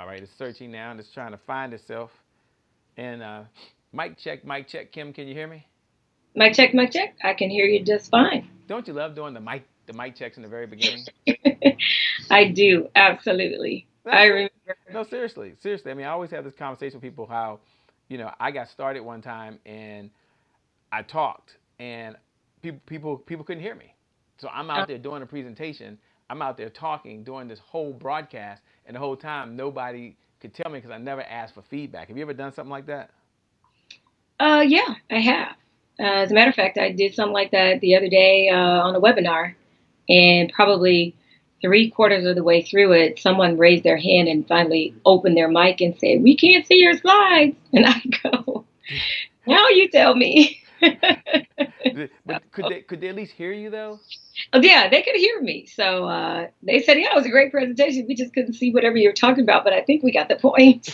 All right, it's searching now and it's trying to find itself. And mic check, mic check. Kim, can you hear me? Mic check, mic check. I can hear you just fine. Don't you love doing the mic checks in the very beginning? I do, absolutely. I That's it. remember. No, seriously, seriously. I mean, I always have this conversation with people how, I got started one time and I talked and people couldn't hear me. So I'm Uh, out there doing a presentation. I'm out there talking, doing this whole broadcast, and the whole time nobody could tell me because I never asked for feedback. Have you ever done something like that? yeah, I have. As a matter of fact, I did something like that the other day on a webinar, and probably three-quarters of the way through it, someone raised their hand and finally opened their mic and said, "We can't see your slides." And I go, "Now you tell me." But could they at least hear you though? Oh, yeah, they could hear me. So they said, "Yeah, it was a great presentation. We just couldn't see whatever you were talking about, but I think we got the point."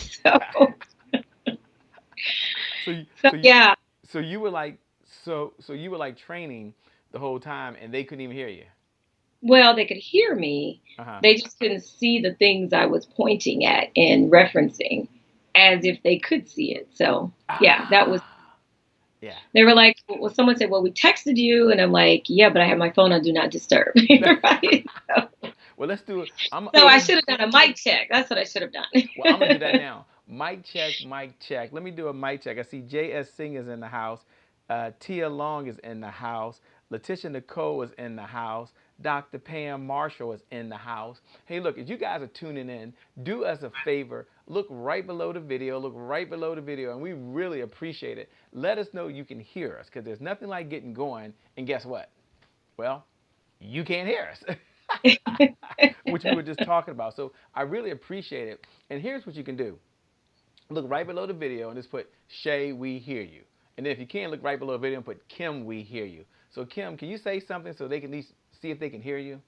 So you, So so you, yeah, so you were like, so you were like training the whole time, and they couldn't even hear you. well, they could hear me. Uh huh. They just couldn't see the things I was pointing at and referencing as if they could see it. So yeah, that was, Ah, yeah. they were like, well, someone said, "Well, we texted you." And I'm like, "Yeah, but I have my phone on Do Not Disturb." Right? So, Well, let's do it. so I Let's. should have done a mic check. That's what I should have Well, I'm gonna do that done. now. Mic check, mic check. Let me do a mic check. I see J.S. Singh is in the house. Tia Long is in the house. Letitia Nicole is in the house. Dr. Pam Marshall is in the house. Hey, look, if you guys are tuning in, do us a favor. Look right below the video. Look right below the video, and we really appreciate it. Let us know you can hear us, because there's nothing like getting going. And guess what? Well, you can't hear us. Which we were just talking about. So I really appreciate it. And here's what you can do. Look right below the video and just put Shay, we hear you. And then if you can, look right below the video and put Kim, we hear you. So Kim, can you say something so they can at least see if they can hear you?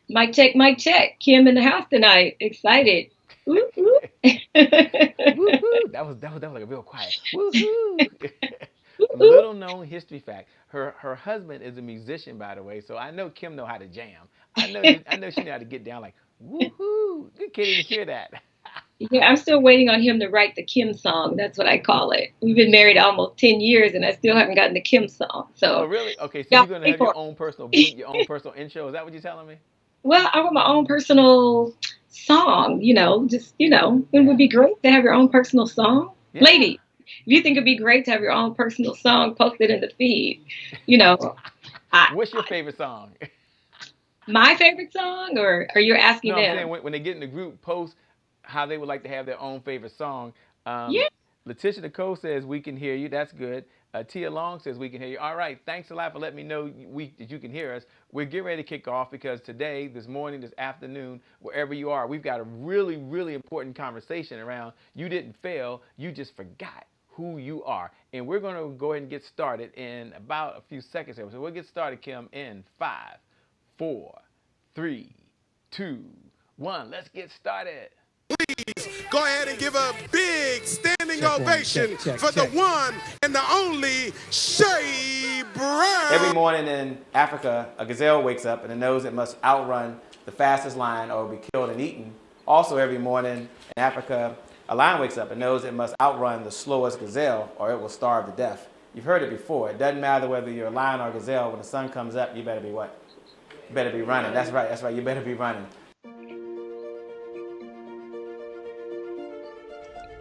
Mic check, mic check. Kim in the house tonight. Excited. Ooh, ooh. Woohoo! That was like a real quiet. Woohoo! Ooh. Little known history fact: her husband is a musician, by the way. So I know Kim know how to jam. I know she know how to get down like woohoo. You can't even hear that. Yeah, I'm still waiting on him to write the Kim song. That's what I call it. We've been married almost 10 years and I still haven't gotten the Kim song. Oh So really? Okay, so y'all you're gonna pray have for your own personal beat, your own personal intro. Is that what you're telling me? Well, I want my own personal song, just, it would Yeah. be great to have your own personal song. Yeah. Lady, if you think it'd be great to have your own personal song posted in the feed, you know, I, What's your favorite song? my favorite song, or are you asking No, I'm saying them? when they get in the group post how they would like to have their own favorite song. Um, Yeah. Letitia Nicole says we can hear you. That's good. Tia Long says we can hear you. All right. Thanks a lot for letting me know that you can hear us. We're getting ready to kick off because today, this morning, this afternoon, wherever you are, we've got a really, really important conversation around you didn't fail. You just forgot who you are. And we're going to go ahead and get started in about a few seconds here. So we'll get started, Kim, in 5, 4, 3, 2, 1. Let's get started. Go ahead and give a big standing Check one, ovation check, check, for the check. one and the only Shay Every Brown. morning in Africa, a gazelle wakes up and it knows it must outrun the fastest lion or be killed and eaten. Also, every morning in Africa, a lion wakes up and knows it must outrun the slowest gazelle or it will starve to death. You've heard it before. It doesn't matter whether you're a lion or a gazelle. When the sun comes up, you better be what? You better be running. That's right. That's right. You better be running.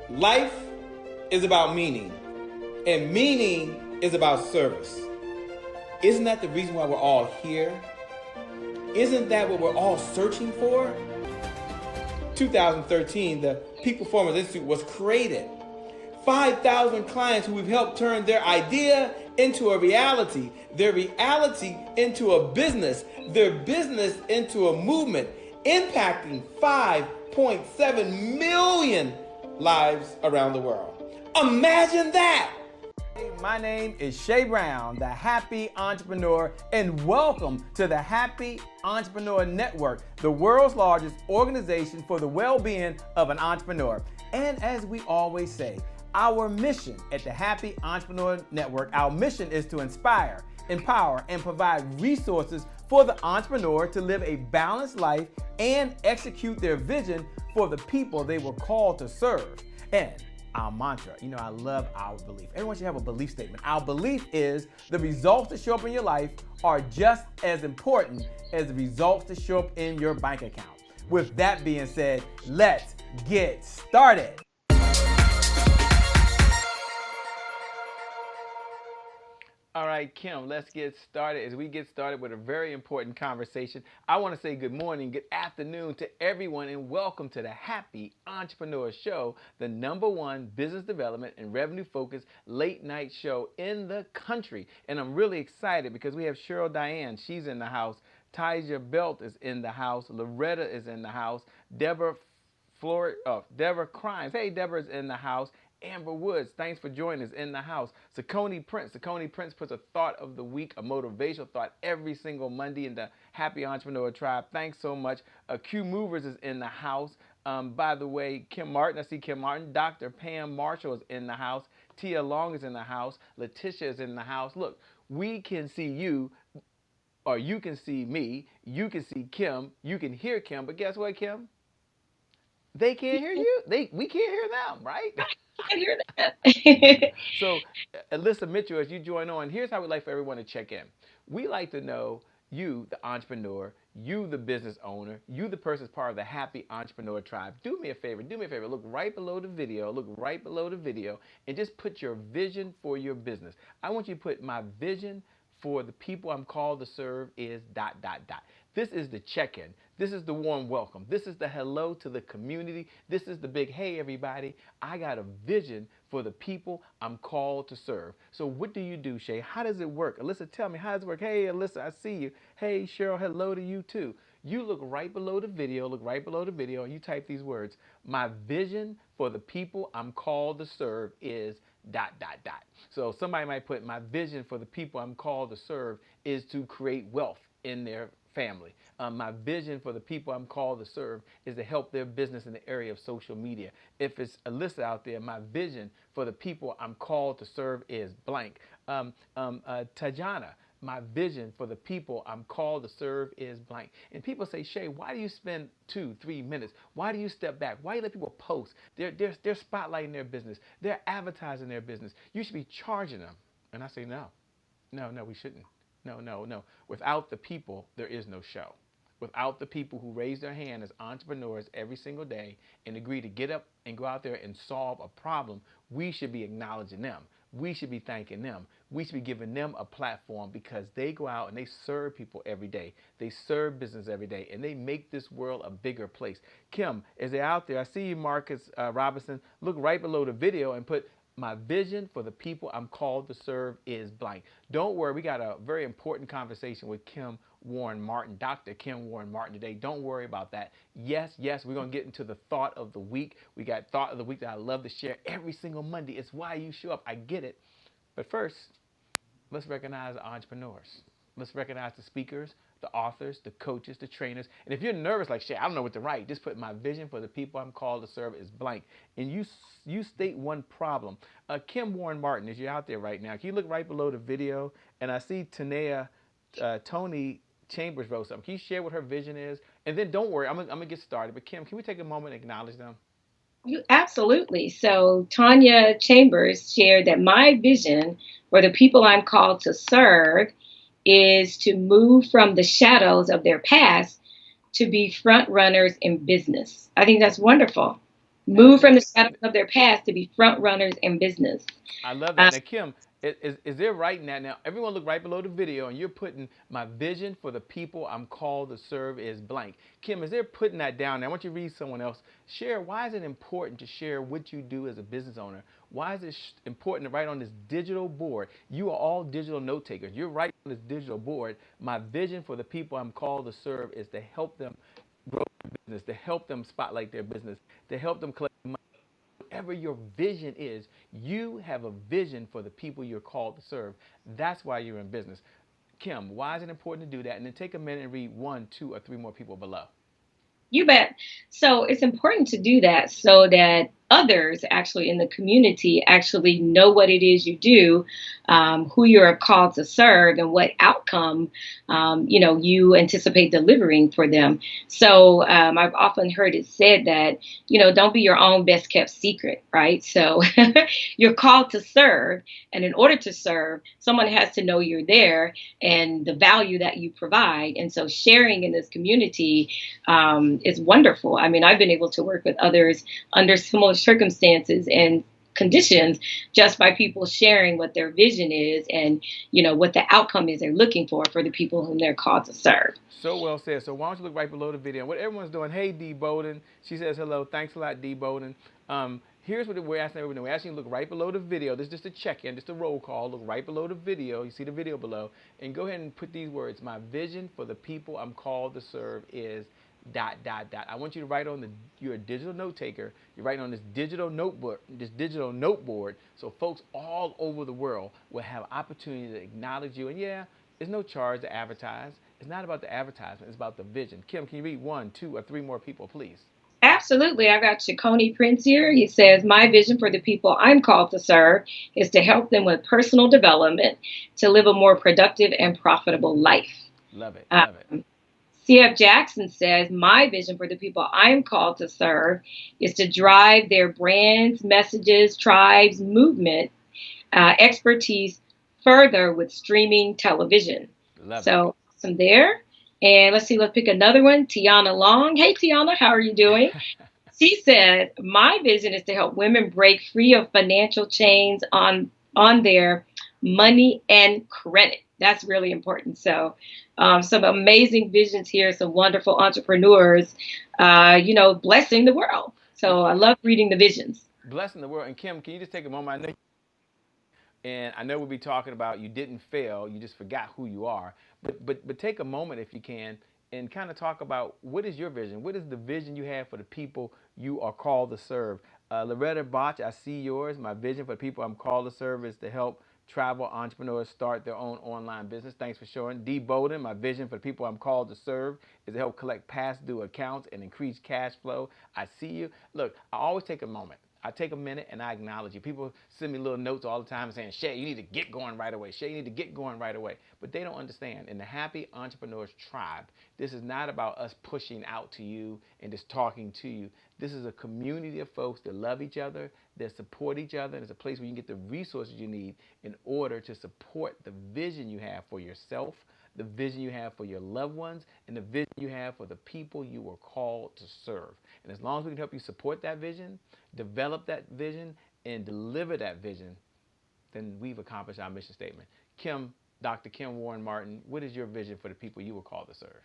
Life is about meaning, and meaning is about service. Isn't that the reason why we're all here? Isn't that what we're all searching for? 2013, the Peak Performance Institute was created. 5,000 clients who we've helped turn their idea into a reality, their reality into a business, their business into a movement, impacting 5.7 million lives around the world. Imagine that! My name is Shay Brown, the Happy Entrepreneur, and welcome to the Happy Entrepreneur Network, the world's largest organization for the well-being of an entrepreneur. And as we always say, our mission at the Happy Entrepreneur Network, our mission is to inspire, empower, and provide resources for the entrepreneur to live a balanced life and execute their vision for the people they were called to serve. And our mantra, I love our belief. Everyone should have a belief statement. Our belief is the results that show up in your life are just as important as the results that show up in your bank account. With that being said, let's get started. All right, Kim, let's get started. As we get started with a very important conversation, I want to say good morning, good afternoon to everyone, and welcome to the Happy Entrepreneur Show, the #1 business development and revenue focused late night show in the country. And I'm really excited because we have Cheryl Diane. She's in the house. Tyja Belt is in the house. Loretta is in the house. Deborah Crimes. Hey, Deborah's in the house. Amber Woods, thanks for joining us, in the house. Sakoni Prince puts a thought of the week, a motivational thought every single Monday in the Happy Entrepreneur Tribe. Thanks so much. Q Movers is in the house. By the way, Kim Martin, I see Kim Martin. Dr. Pam Marshall is in the house. Tia Long is in the house. Letitia is in the house. Look, we can see you, or you can see me. You can see Kim. You can hear Kim. But guess what, Kim? They can't hear you. We can't hear them, right? I hear that. So, Alyssa Mitchell, as you join on, here's how we like for everyone to check in. We like to know you, the entrepreneur, you, the business owner, you, the person that's part of the Happy Entrepreneur Tribe. Do me a favor. Look right below the video, and just put your vision for your business. I want you to put my vision for the people I'm called to serve is ... This is the check-in. This is the warm welcome. This is the hello to the community. This is the big, hey, everybody, I got a vision for the people I'm called to serve. So what do you do, Shay? How does it work? Alyssa, tell me, how does it work? Hey, Alyssa, I see you. Hey, Cheryl, hello to you too. You look right below the video, and you type these words. My vision for the people I'm called to serve is ... So somebody might put, my vision for the people I'm called to serve is to create wealth in their family. My vision for the people I'm called to serve is to help their business in the area of social media. If it's Alyssa out there, my vision for the people I'm called to serve is blank. Tajana, my vision for the people I'm called to serve is blank. And people say, Shay, why do you spend 2-3 minutes? Why do you step back? Why do you let people post? They're spotlighting their business. They're advertising their business. You should be charging them. And I say, no, we shouldn't. No. Without the people, there is no show. Without the people who raise their hand as entrepreneurs every single day and agree to get up and go out there and solve a problem, we should be acknowledging them. We should be thanking them. We should be giving them a platform because they go out and they serve people every day. They serve business every day, and they make this world a bigger place. Kim, as they're out there, I see you, Marcus Robinson. Look right below the video and put, my vision for the people I'm called to serve is blank. Don't worry, we got a very important conversation with Kim Warren Martin, Dr. Kim Warren Martin today. Don't worry about that. Yes, we're going to get into the thought of the week. We got thought of the week that I love to share every single Monday. It's why you show up. I get it. But first, let's recognize the entrepreneurs. Let's recognize the speakers, the authors, the coaches, the trainers. And if you're nervous, like, shit, I don't know what to write, just put, my vision for the people I'm called to serve is blank. And you state one problem. Kim Warren Martin, as you're out there right now, can you look right below the video? And I see Tony Chambers wrote something. Can you share what her vision is? And then don't worry, I'm gonna get started. But Kim, can we take a moment and acknowledge them? Absolutely. So Tanya Chambers shared that my vision for the people I'm called to serve is to move from the shadows of their past to be front runners in business. I think that's wonderful. Move from the shadows of their past to be front runners in business. I love that. Now, Kim, is there right now? Now, everyone look right below the video, and you're putting, my vision for the people I'm called to serve is blank. Kim, is there putting that down? Now, I want you to read someone else. Share, why is it important to share what you do as a business owner? Why is it important to write on this digital board? You are all digital note takers. You're writing on this digital board. My vision for the people I'm called to serve is to help them grow their business, to help them spotlight their business, to help them collect money. Whatever your vision is, you have a vision for the people you're called to serve. That's why you're in business. Kim, why is it important to do that? And then take a minute and read 1, 2, or 3 more people below. You bet. So it's important to do that so that others actually in the community actually know what it is you do, who you're called to serve, and what outcome you anticipate delivering for them. So I've often heard it said that don't be your own best kept secret, right? So you're called to serve, and in order to serve, someone has to know you're there and the value that you provide. And so sharing in this community is wonderful. I mean, I've been able to work with others under similar circumstances and conditions just by people sharing what their vision is and what the outcome is they're looking for the people whom they're called to serve. So well said. So why don't you look right below the video? What everyone's doing. Hey, D. Bowden. She says hello. Thanks a lot, D. Bowden. Here's what we're asking everyone. We're asking you to look right below the video. This is just a check-in, just a roll call. Look right below the video. You see the video below. And go ahead and put these words. My vision for the people I'm called to serve is ... I want you to write on you're a digital note taker. You're writing on this digital notebook, this digital noteboard, so folks all over the world will have opportunity to acknowledge you. And yeah, there's no charge to advertise. It's not about the advertisement. It's about the vision. Kim, can you read one, two, or three more people, please? Absolutely. I got Chaconi Prince here. He says, my vision for the people I'm called to serve is to help them with personal development to live a more productive and profitable life. Love it. Love it. Um, CF Jackson says, my vision for the people I'm called to serve is to drive their brands, messages, tribes, movement, expertise further with streaming television. Love it. So, awesome there. And let's see, let's pick another one. Tiana Long. Hey, Tiana, how are you doing? She said, my vision is to help women break free of financial chains on their money and credit. That's really important. So some amazing visions here, some wonderful entrepreneurs, blessing the world. So I love reading the visions. Blessing the world. And Kim, can you just take a moment? And I know we'll be talking about you didn't fail, you just forgot who you are. But take a moment if you can and kind of talk about what is your vision? What is the vision you have for the people you are called to serve? Loretta Botch, I see yours. My vision for the people I'm called to serve is to help travel entrepreneurs start their own online business. Thanks for showing. D. Bowden, my vision for the people I'm called to serve is to help collect past due accounts and increase cash flow. I see you. Look, I always take a moment. I take a minute and I acknowledge you. People send me little notes all the time saying, Shay, you need to get going right away. Shay, you need to get going right away. But they don't understand. In the Happy Entrepreneurs Tribe, this is not about us pushing out to you and just talking to you. This is a community of folks that love each other, that support each other, and it's a place where you can get the resources you need in order to support the vision you have for yourself, the vision you have for your loved ones, and the vision you have for the people you were called to serve. And as long as we can help you support that vision, develop that vision, and deliver that vision, then we've accomplished our mission statement. Kim, Dr. Kim Warren Martin, what is your vision for the people you were called to serve?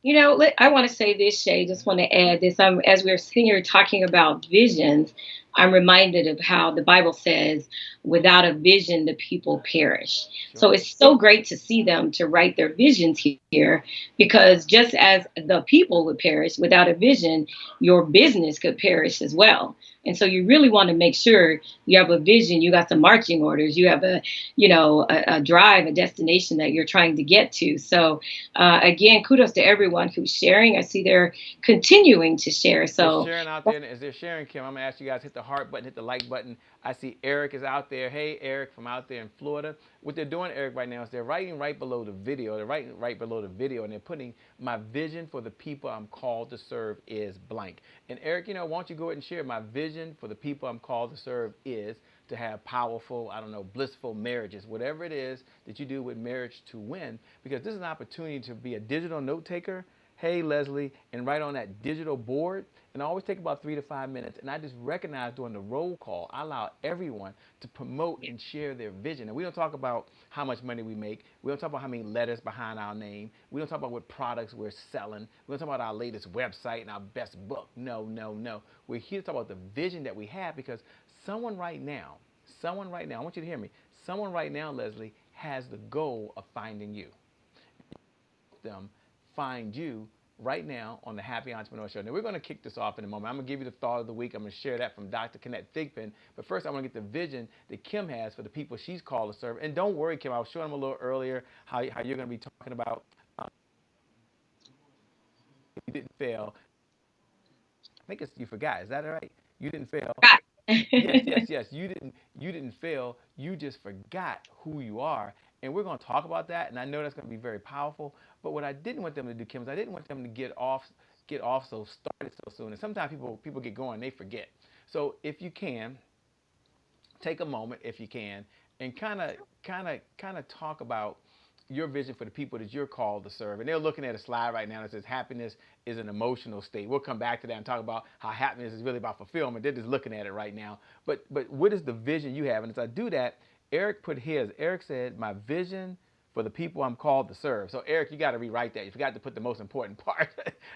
I want to say this, Shay. Just want to add this. As we're sitting here talking about visions, I'm reminded of how the Bible says, without a vision, the people perish. So Sure. it's so great to see them to write their visions here, because just as the people would perish without a vision, your business could perish as well. And so you really want to make sure you have a vision, you got some marching orders, you have a drive, a destination that you're trying to get to. So again, kudos to everyone who's sharing. I see they're continuing to share. They're So sharing out there. And as they're sharing, Kim, I'm going to ask you guys hit the heart button, hit the like button. I see Eric is out there. Hey, Eric from out there in Florida. What they're doing, Eric, right now is they're writing right below the video. They're writing right below the video, and they're putting, my vision for the people I'm called to serve is blank. And Eric, why don't you go ahead and share, my vision for the people I'm called to serve is to have powerful, blissful marriages, whatever it is that you do with marriage to win, because this is an opportunity to be a digital note taker. Hey, Leslie, and write on that digital board. And I always take about 3 to 5 minutes. And I just recognize during the roll call, I allow everyone to promote and share their vision. And we don't talk about how much money we make. We don't talk about how many letters behind our name. We don't talk about what products we're selling. We don't talk about our latest website and our best book. No, no, no. We're here to talk about the vision that we have, because someone right now, I want you to hear me. Someone right now, Leslie, has the goal of finding you. Them find you right now on the Happy Entrepreneur Show. Now, we're going to kick this off in a moment. I'm going to give you the thought of the week. I'm going to share that from Dr. Kenneth Thigpen. But first, I want to get the vision that Kim has for the people she's called to serve. And don't worry, Kim, I was showing them a little earlier how you're going to be talking about you didn't fail. I think you forgot. Is that all right? You didn't fail. Got Yes, yes, it. yes. You didn't fail. You just forgot who you are. And we're going to talk about that. And I know that's going to be very powerful. But what I didn't want them to do, Kim, is I didn't want them to get off so started so soon. And sometimes people get going, they forget. So if you can, take a moment if you can and kind of talk about your vision for the people that you're called to serve. And they're looking at a slide right now that says happiness is an emotional state. We'll come back to that and talk about how happiness is really about fulfillment. They're just looking at it right now. But what is the vision you have? And as I do that, Eric put his. Eric said, my vision for the people I'm called to serve. So Eric, you got to rewrite that. You forgot to put the most important part.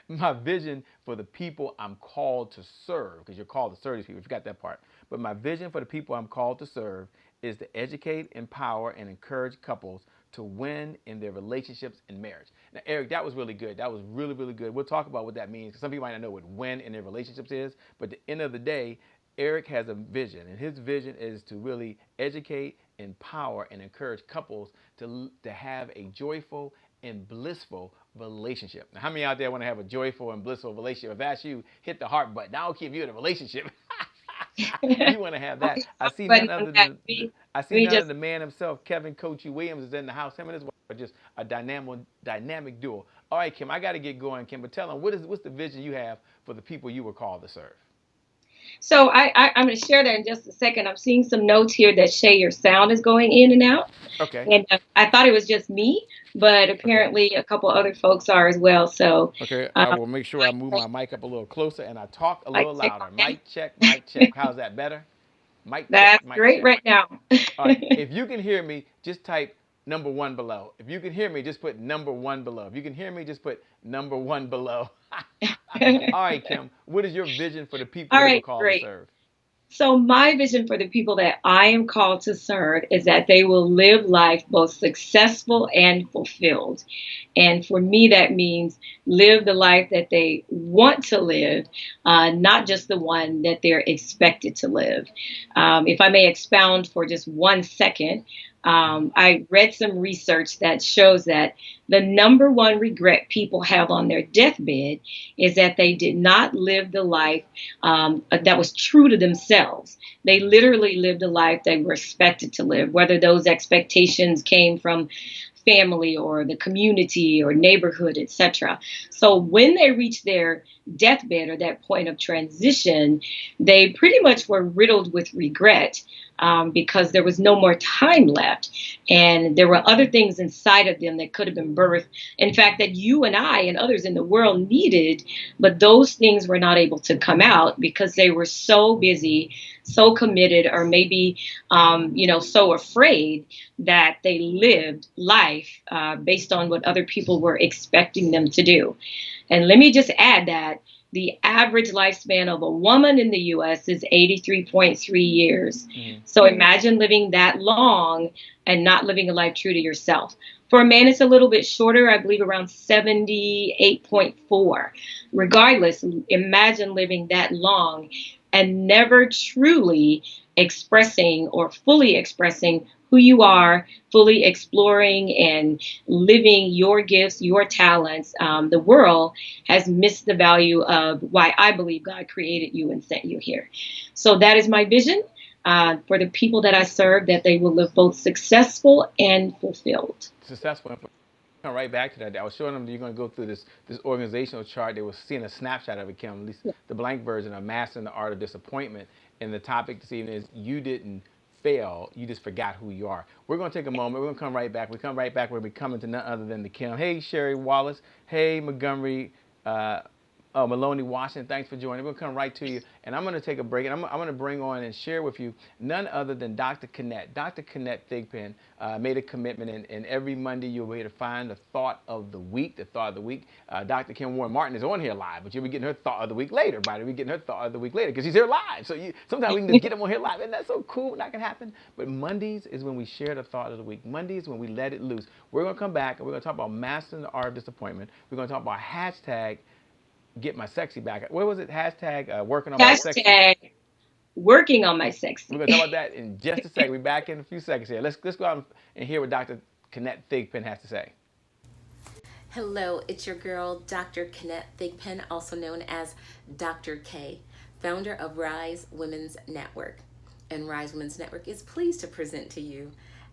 My vision for the people I'm called to serve, because you're called to serve these people. You forgot that part. But my vision for the people I'm called to serve is to educate, empower, and encourage couples to win in their relationships and marriage. Now, Eric, that was really good. That was really, really good. We'll talk about what that means, because some people might not know what win in their relationships is. But at the end of the day, Eric has a vision, and his vision is to really educate, empower, and encourage couples to have a joyful and blissful relationship. Now, how many out there want to have a joyful and blissful relationship? If that's you, hit the heart button. I don't care if you're in a relationship. You want to have that. I see none Button on other that. than I Let see me none just of the man himself, Kevin Coachy Williams, is in the house. Him and his wife are just a dynamic duo. All right, Kim, I got to get going, Kim. But tell them what's the vision you have for the people you were called to serve. So I'm going to share that in just a second. I'm seeing some notes here that Shay, your sound is going in and out. Okay. And I thought it was just me, but Okay. apparently a couple other folks are as well. So Okay. I um, will make sure I move my mic up a little closer and I talk a mic little check louder. on Mic check. Mic that. check. How's that better? Mic check. That's Mic great check. right now. All right. If you can hear me, just type number one below. If you can hear me, just put number one below. If you can hear me, just put number one below. All right, Kim. What is your vision for the people All you were right, called to great. serve? So, my vision for the people that I am called to serve is that they will live life both successful and fulfilled. And for me, that means live the life that they want to live, not just the one that they're expected to live. If I may expound for just 1 second, I read some research that shows that the number one regret people have on their deathbed is that they did not live the life that was true to themselves. They literally lived a life they were expected to live, whether those expectations came from family or the community or neighborhood, etc. So when they reached their deathbed or that point of transition, they pretty much were riddled with regret because there was no more time left. And there were other things inside of them that could have been birthed. In fact, that you and I and others in the world needed, but those things were not able to come out because they were so busy, so committed, or maybe, so afraid that they lived life based on what other people were expecting them to do. And let me just add that the average lifespan of a woman in the US is 83.3 years. Mm-hmm. So imagine living that long and not living a life true to yourself. For a man, it's a little bit shorter, I believe around 78.4. Regardless, imagine living that long and never truly expressing or fully expressing who you are, fully exploring and living your gifts, your talents. The world has missed the value of why I believe God created you and sent you here. So that is my vision for the people that I serve, that they will live both successful and fulfilled. Successful. Come right back to that. I was showing them that you're going to go through this organizational chart. They were seeing a snapshot of it, Kim, at least the blank version of Mastering the Art of Disappointment. And the topic this evening is you didn't fail, you just forgot who you are. We're going to take a moment. We're going to come right back. We come right back. We're going to be coming to none other than the Kim. Hey, Sherry Wallace. Hey, Montgomery. Maloney Washington, thanks for joining. We'll come right to you. And I'm going to take a break, and I'm going to bring on and share with you none other than Dr. Kenneth. Dr. Kenneth Thigpen made a commitment, and every Monday you'll be able to find the thought of the week. The thought of the week. Dr. Kim Warren Martin is on here live, but you'll be getting her thought of the week later. By the way, getting her thought of the week later because she's here live. So sometimes we can just get them on here live, and that's so cool when that can happen. But Mondays is when we share the thought of the week. Mondays is when we let it loose. We're going to come back, and we're going to talk about mastering the art of disappointment. We're going to talk about hashtag get my sexy back. What was it? Hashtag working on my sexy. Hashtag working on my We're sexy. gonna talk about that in just a second. We're back in a few seconds here. Let's go out and hear what Dr. Kenneth Thigpen has to say. Hello, it's your girl, Dr. Kenneth Thigpen, also known as Dr. K. founder of Rise Women's Network. And Rise Women's Network is pleased to present to you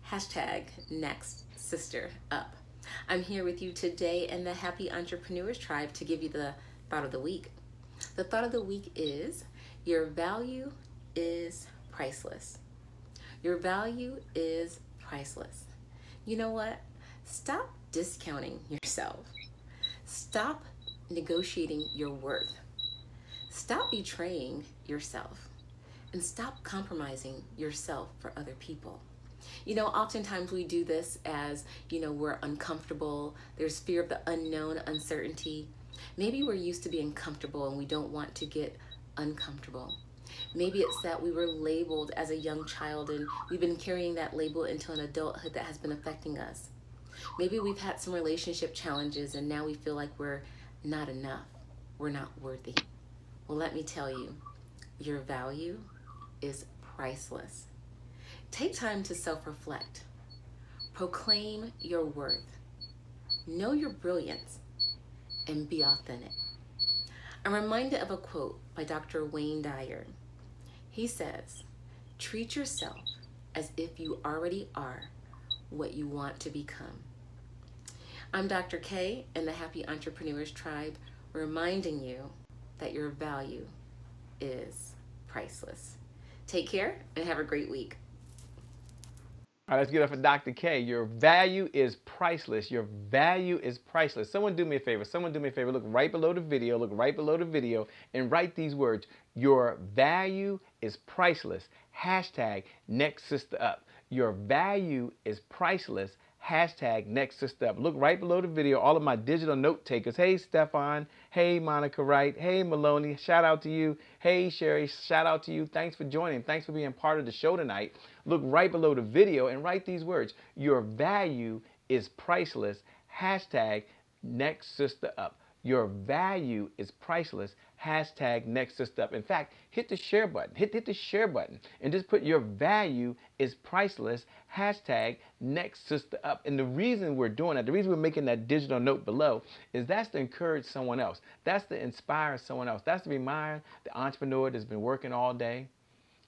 hashtag Next Sister Up. I'm here with you today in the Happy Entrepreneurs Tribe to give you the thought of the week. The thought of the week is your value is priceless. Your value is priceless. You know what? Stop discounting yourself. Stop negotiating your worth. Stop betraying yourself. And stop compromising yourself for other people. You know, oftentimes we do this as, we're uncomfortable. There's fear of the unknown, uncertainty. Maybe we're used to being comfortable and we don't want to get uncomfortable. Maybe it's that we were labeled as a young child and we've been carrying that label into an adulthood that has been affecting us. Maybe we've had some relationship challenges and now we feel like we're not enough. We're not worthy. Well, let me tell you, your value is priceless. Take time to self-reflect. Proclaim your worth. Know your brilliance and be authentic. I'm reminded of a quote by Dr. Wayne Dyer. He says, treat yourself as if you already are what you want to become. I'm Dr. K in the Happy Entrepreneurs Tribe, reminding you that your value is priceless. Take care and have a great week. All right, let's get up for Dr. K. Your value is priceless. Your value is priceless. Someone do me a favor. Look right below the video, and write these words. Your value is priceless. Hashtag next sister up. Your value is priceless. Hashtag next sister up. Look right below the video. All of my digital note takers. Hey, Stefan. Hey, Monica Wright. Hey, Maloney. Shout out to you. Hey, Sherry. Shout out to you. Thanks for joining. Thanks for being part of the show tonight. Look right below the video and write these words. Your value is priceless. Hashtag next sister up. Your value is priceless. Hashtag next sister up. In fact, hit the share button. Hit the share button and just put your value is priceless. Hashtag next sister up. And the reason we're doing that, the reason we're making that digital note below is that's to encourage someone else. That's to inspire someone else. That's to remind the entrepreneur that's been working all day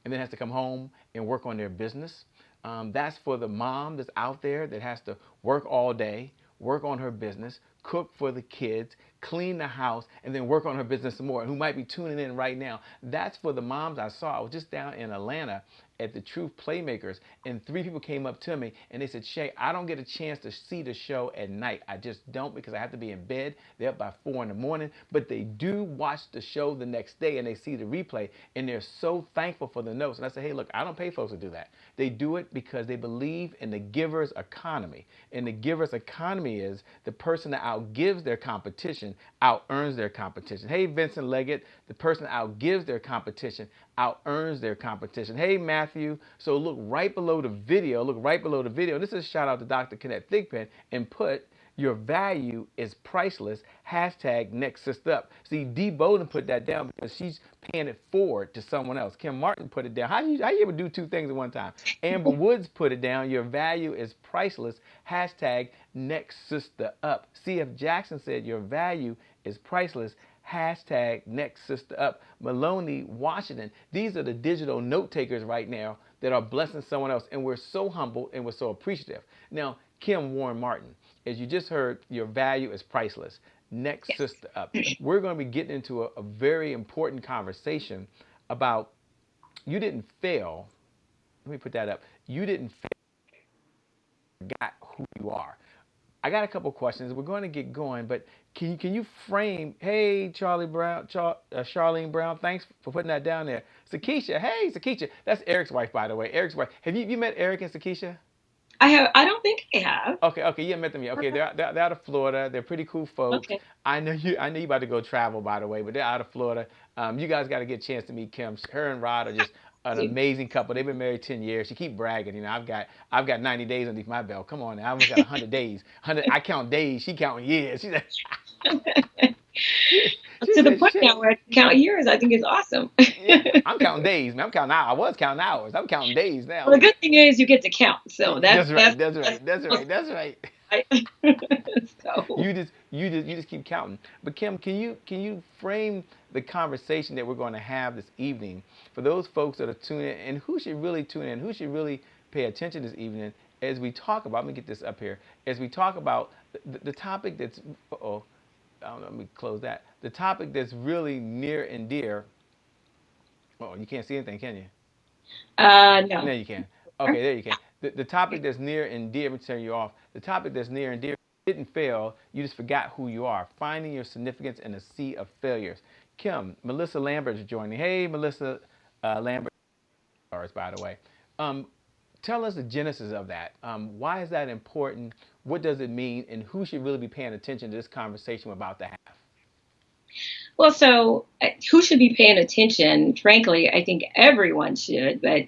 and then has to come home and work on their business. That's for the mom that's out there that has to work all day, work on her business, cook for the kids, clean the house, and then work on her business some more, who might be tuning in right now. That's for the moms I saw. I was just down in Atlanta at the Truth Playmakers, and 3 people came up to me, and they said, Shay, I don't get a chance to see the show at night. I just don't, because I have to be in bed. They're up by 4 in the morning, but they do watch the show the next day, and they see the replay, and they're so thankful for the notes. And I said, hey, look, I don't pay folks to do that. They do it because they believe in the giver's economy, and the giver's economy is the person that outgives their competition out-earns their competition. Hey, Vincent Leggett, the person that outgives their competition out-earns their competition. Hey, Matthew. So look right below the video. This is a shout out to Dr. Kenneth Thigpen, and put your value is priceless. Hashtag next sister up. See, Dee Bowden put that down because she's paying it forward to someone else. Kim Martin put it down. How you ever do 2 things at one time? Amber Woods put it down. Your value is priceless. Hashtag next sister up. C.F. Jackson said your value is priceless. Hashtag next sister up. Maloney, Washington. These are the digital note takers right now that are blessing someone else. And we're so humble and we're so appreciative. Now, Kim Warren Martin, as you just heard, your value is priceless. Next sister up. We're going to be getting into a very important conversation about you didn't fail. Let me put that up. You didn't fail. You got who you are. I got a couple questions. We're going to get going, but can you frame? Hey, Charlene Brown, thanks for putting that down there. Sakisha, hey, Sakisha, that's Eric's wife, by the way. Eric's wife. Have you met Eric and Sakisha? I have. I don't think I have. Okay, you haven't met them yet. Okay, they're out of Florida. They're pretty cool folks. Okay. I know you about to go travel, by the way, but they're out of Florida. You guys got to get a chance to meet Kim. Her and Rod are just an amazing couple. They've been married 10 years. She keep bragging. You know, I've got 90 days underneath my belt. Come on now, I've got 100 days. I count days. She counting years. She's like, to the point now where I can count years, I think is awesome. Yeah, I'm counting days, man. I'm counting hours. I was counting hours. I'm counting days now. Well, the good thing is you get to count. So that's right. So you just keep counting. But Kim, can you frame the conversation that we're going to have this evening, for those folks that are tuning in, and who should really tune in, who should really pay attention this evening as we talk about, let me get this up here, as we talk about the topic that's, I don't know, let me close that. The topic that's really near and dear. Oh, you can't see anything, can you? No. No, you can. Okay, there you can. The topic that's near and dear, let me turn you off. The topic that's near and dear, you didn't fail, you just forgot who you are. Finding your significance in a sea of failures. Kim, Melissa Lambert is joining. Hey, Melissa Lambert, by the way. Um, Tell us the genesis of that. Why is that important? What does it mean? And who should really be paying attention to this conversation we're about to have? Well, so who should be paying attention? Frankly, I think everyone should. But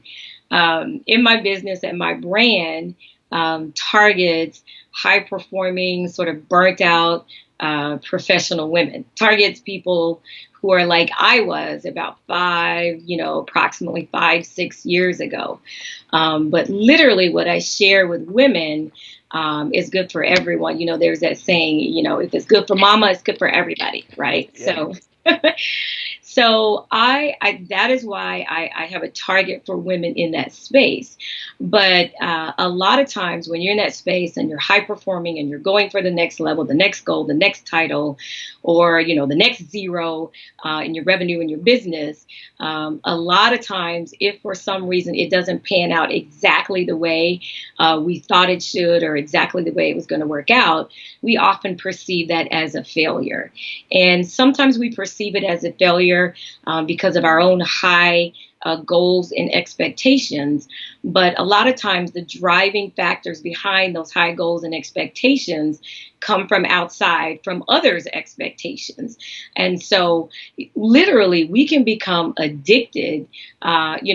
in my business and my brand targets high performing, sort of burnt out professional women, targets people who are like I was about approximately 5, 6 years ago. But literally, what I share with women is good for everyone. There's that saying, if it's good for mama, it's good for everybody, right? Yeah. So I that is why I have a target for women in that space. But a lot of times when you're in that space and you're high performing and you're going for the next level, the next goal, the next title, or the next zero in your revenue in your business, a lot of times, if for some reason it doesn't pan out exactly the way we thought it should, or exactly the way it was going to work out, we often perceive that as a failure. And sometimes we perceive it as a failure because of our own high goals and expectations. But a lot of times the driving factors behind those high goals and expectations come from outside, from others' expectations. And so literally we can become addicted, to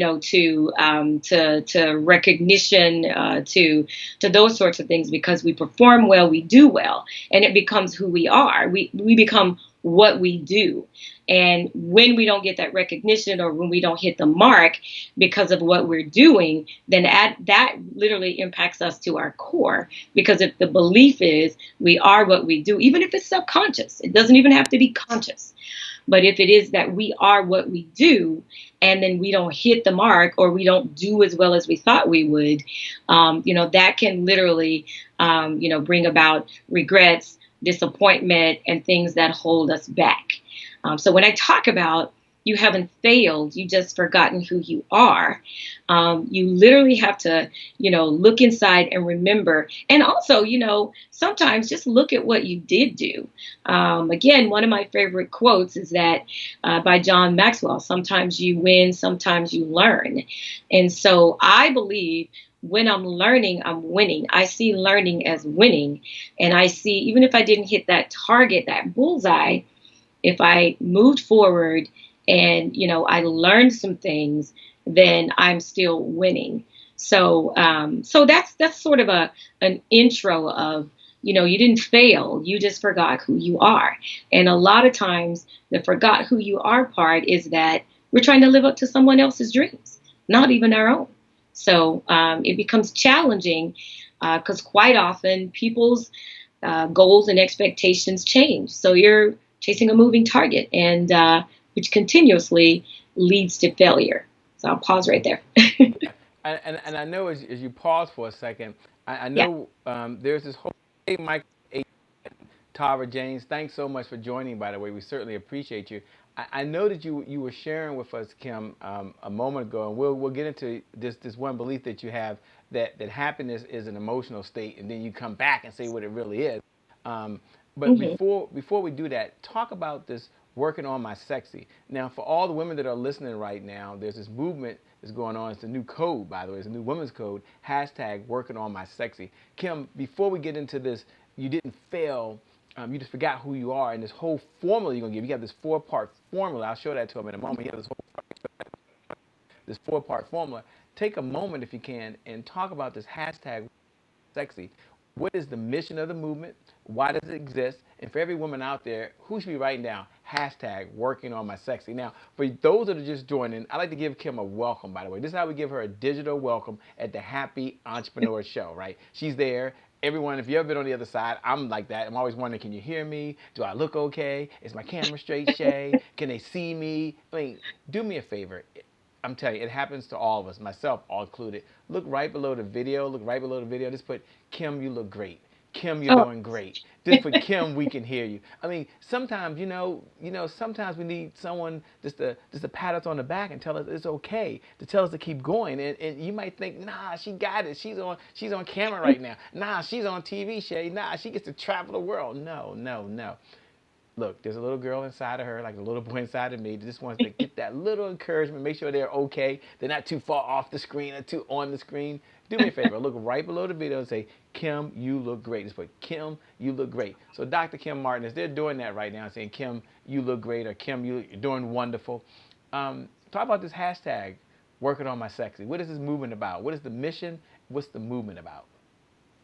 recognition, to those sorts of things, because we perform well, we do well, and it becomes who we are. We become what we do. And when we don't get that recognition, or when we don't hit the mark because of what we're doing, then that literally impacts us to our core. Because if the belief is we are what we do, even if it's subconscious, it doesn't even have to be conscious. But if it is that we are what we do, and then we don't hit the mark, or we don't do as well as we thought we would, that can literally, bring about regrets, disappointment, and things that hold us back. So when I talk about you haven't failed, you just forgotten who you are, you literally have to, look inside and remember. And also, sometimes just look at what you did do. Again, one of my favorite quotes is that by John Maxwell: sometimes you win, sometimes you learn. And so I believe when I'm learning, I'm winning. I see learning as winning. And I see, even if I didn't hit that target, that bullseye, if I moved forward and, I learned some things, then I'm still winning. So that's sort of an intro of, you didn't fail. You just forgot who you are. And a lot of times the forgot who you are part is that we're trying to live up to someone else's dreams, not even our own. So it becomes challenging because quite often people's goals and expectations change. So you're chasing a moving target, and which continuously leads to failure. So I'll pause right there. And I know as you pause for a second, I Yeah. know there's this whole, hey, Mike, Tara James, thanks so much for joining, by the way. We certainly appreciate you. I know that you were sharing with us, Kim, a moment ago, and we'll get into this one belief that you have, that happiness is an emotional state, and then you come back and say what it really is. But Hmm. before we do that, talk about this working on my sexy. Now, for all the women that are listening right now, there's this movement that's going on. It's a new code, by the way. It's a new women's code. Hashtag working on my sexy. Kim, before we get into this, you didn't fail. You just forgot who you are, and this whole formula you're gonna give. You have this 4-part formula. I'll show that to him in a moment. You have this 4-part formula. Take a moment, if you can, and talk about this hashtag sexy. What is the mission of the movement? Why does it exist? And for every woman out there, who should be writing down hashtag working on my sexy? Now, for those that are just joining, I'd like to give Kim a welcome, by the way. This is how we give her a digital welcome at the Happy Entrepreneur Show, right? She's there. everyone, if you ever been on the other side, I'm like that. I'm always wondering, can you hear me? Do I look okay? Is my camera straight, Shay? Can they see me? I mean, do me a favor. I'm telling you, it happens to all of us, myself all included. Look right below the video. Look right below the video. Just put, Kim, you look great. Kim, you're Oh, doing great. Just put Kim, we can hear you. I mean, sometimes, sometimes we need someone just to pat us on the back and tell us it's okay, to tell us to keep going. And you might think, nah, she got it. She's on camera right now. Nah, she's on TV, Shay. Nah, she gets to travel the world. No, no, no. Look, there's a little girl inside of her, like a little boy inside of me, that just wants to get that little encouragement, make sure they're okay, they're not too far off the screen or too on the screen. Do me a favor, look right below the video and say, Kim, you look great. Just put, Kim, you look great. So Dr. Kim Martin, is they're doing that right now, saying, Kim, you look great, or Kim, you're doing wonderful. Talk about this hashtag, working on my sexy. What is this movement about? What is the mission? What's the movement about?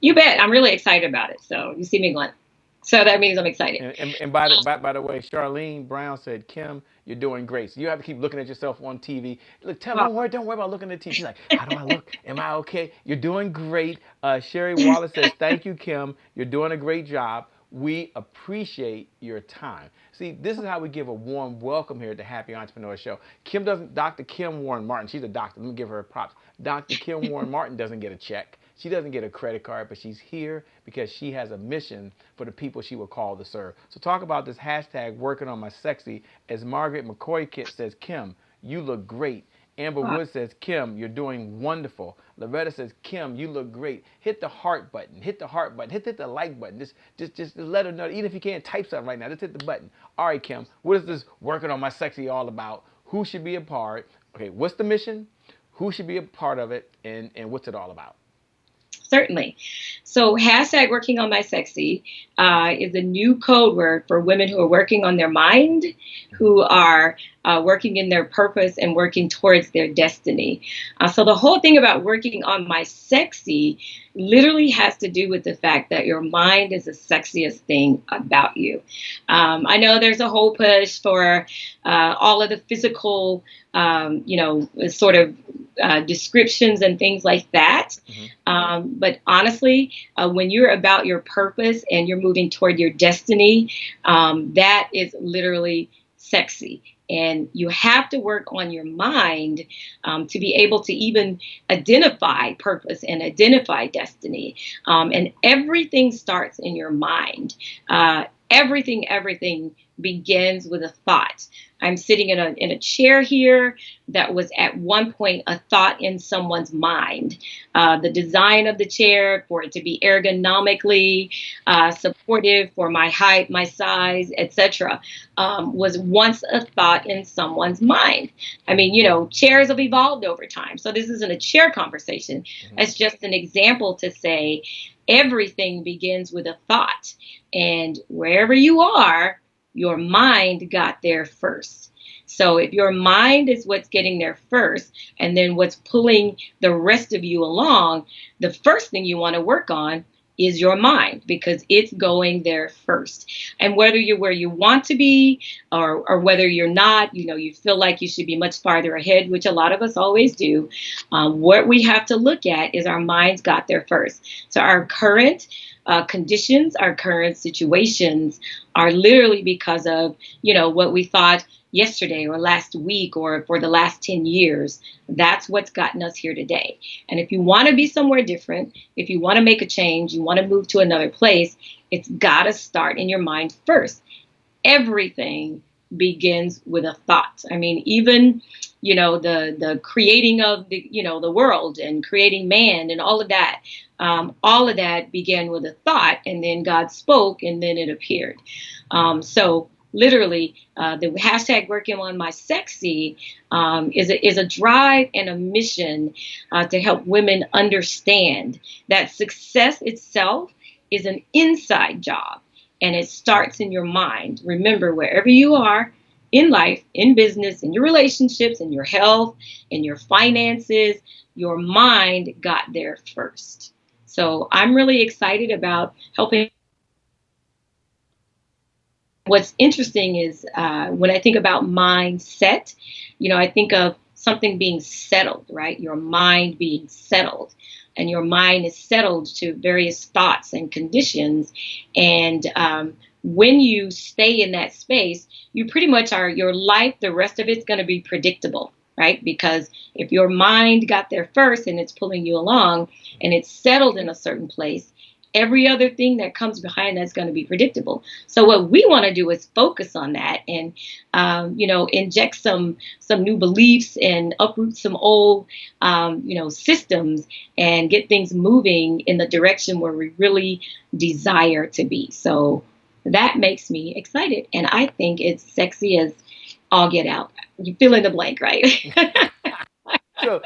you bet. I'm really excited about it. So you see me going. So that means I'm excited. And by the way, Charlene Brown said, Kim, you're doing great. So you have to keep looking at yourself on TV. Look, Wow. don't worry about looking at TV. She's like, how do I look? Am I okay? You're doing great. Sherry Wallace says, thank you, Kim. You're doing a great job. We appreciate your time. See, this is how we give a warm welcome here at the Happy Entrepreneur Show. Dr. Kim Warren Martin, she's a doctor. Let me give her props. Dr. Kim Warren Martin doesn't get a check. She doesn't get a credit card, but she's here because she has a mission for the people she will call to serve. So talk about this hashtag, working on my sexy. As Margaret McCoy Kit says, Kim, you look great. Amber Wood says, Kim, you're doing wonderful. Loretta says, Kim, you look great. Hit the heart button. Hit the heart button. Hit the like button. Just let her know. Even if you can't type something right now, just hit the button. All right, Kim, what is this working on my sexy all about? Who should be a part? Okay, what's the mission? Who should be a part of it? And what's it all about? Certainly. So hashtag working on my sexy is a new code word for women who are working on their mind, who are working in their purpose and working towards their destiny. So the whole thing about working on my sexy literally has to do with the fact that your mind is the sexiest thing about you. I know there's a whole push for all of the physical, sort of descriptions and things like that. But honestly, when you're about your purpose and you're moving toward your destiny, that is literally sexy. And you have to work on your mind to be able to even identify purpose and identify destiny. And everything starts in your mind. Everything begins with a thought. I'm sitting in a chair here that was at one point a thought in someone's mind. The design of the chair, for it to be ergonomically supportive for my height, my size, etc., was once a thought in someone's mind. I mean, chairs have evolved over time. So this isn't a chair conversation. It's just an example to say everything begins with a thought. And wherever you are, your mind got there first. So if your mind is what's getting there first, and then what's pulling the rest of you along, the first thing you want to work on is your mind, because it's going there first. And whether you're where you want to be or whether you're not, you feel like you should be much farther ahead, which a lot of us always do. What we have to look at is our minds got there first. So our current conditions, our current situations are literally because of, what we thought yesterday or last week or for the last 10 years. That's what's gotten us here today. And if you want to be somewhere different, if you want to make a change, you want to move to another place, it's got to start in your mind first. Everything begins with a thought. I mean, even, the creating of the world and creating man and all of that began with a thought, and then God spoke, and then it appeared. So literally, the hashtag working on my sexy is a drive and a mission to help women understand that success itself is an inside job, and it starts in your mind. Remember, wherever you are in life, in business, in your relationships, in your health, in your finances, your mind got there first. So I'm really excited about helping. What's interesting is when I think about mindset, I think of something being settled, right? Your mind being settled. and your mind is settled to various thoughts and conditions. And when you stay in that space, you pretty much are your life, the rest of it's going to be predictable, right? Because if your mind got there first and it's pulling you along and it's settled in a certain place, every other thing that comes behind that's going to be predictable. So what we want to do is focus on that and, inject some new beliefs and uproot some old, systems and get things moving in the direction where we really desire to be. So that makes me excited. And I think it's sexy as all get out. You fill in the blank, right? So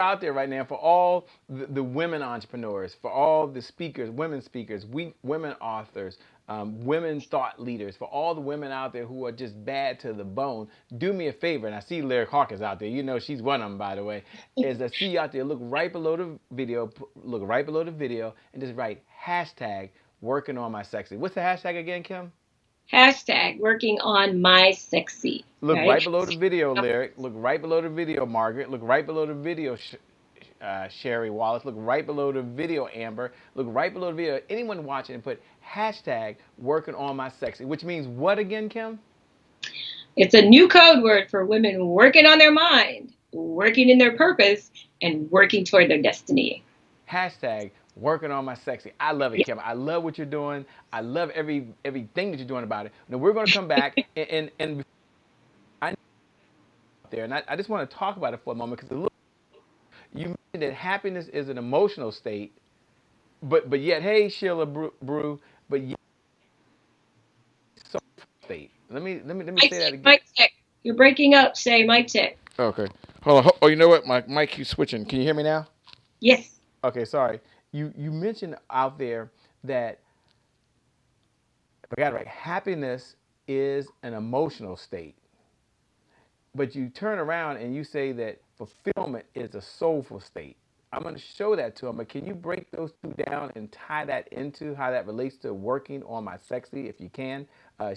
out there right now for all the women entrepreneurs, for all the speakers, women authors, women thought leaders, for all the women out there who are just bad to the bone, do me a favor. And I see Lyric Hawkins out there. You know she's one of them, by the way. Is I see you out there. Look right below the video. And just write hashtag working on my sexy. What's the hashtag again, Kim? Hashtag working on my sexy. Look right below the video, Lyric. Look right below the video, Margaret. Look right below the video, Sherry Wallace. Look right below the video, Amber. Look right below the video. Anyone watching, and put hashtag working on my sexy, which means what again, Kim? It's a new code word for women working on their mind, working in their purpose, and working toward their destiny. Hashtag working on my sexy. I love it, Kim. I love what you're doing. I love everything that you're doing about it. Now we're going to come back and I there, and I just want to talk about it for a moment because you mentioned that happiness is an emotional state, but yet, hey Sheila Brew, but yet social state. Let me say that again. Mic check. You're breaking up. Say mic check. Okay, hold on. Oh, you know what? My mic keeps switching. Can you hear me now? Yes. Okay, sorry. You mentioned out there that, if I got it right, happiness is an emotional state. But you turn around and you say that fulfillment is a soulful state. I'm going to show that to them, but can you break those two down and tie that into how that relates to working on my sexy, if you can?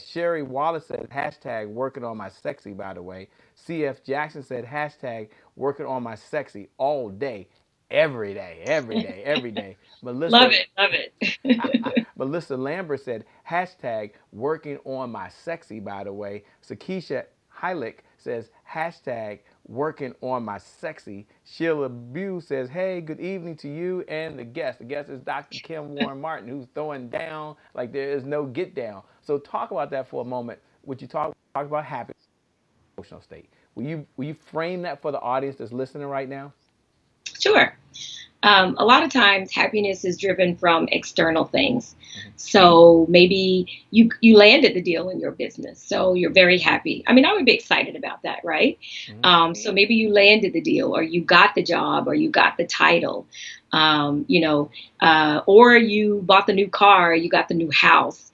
Sherry Wallace said hashtag working on my sexy, by the way. CF Jackson said hashtag working on my sexy all day, every day, every day, every day. Melissa, love it. Melissa Lambert said hashtag working on my sexy, by the way. Sakisha Heilich says hashtag working on my sexy. Sheila Bew says, hey, good evening to you and the guest. The guest is Dr. Kim Warren Martin, who's throwing down like there is no get down. So talk about that for a moment. Would you talk about happiness, emotional state? Will you frame that for the audience that's listening right now? Sure. A lot of times happiness is driven from external things. So maybe you landed the deal in your business. So you're very happy. I mean, I would be excited about that, right? So maybe you landed the deal or you got the job or you got the title, or you bought the new car, or you got the new house.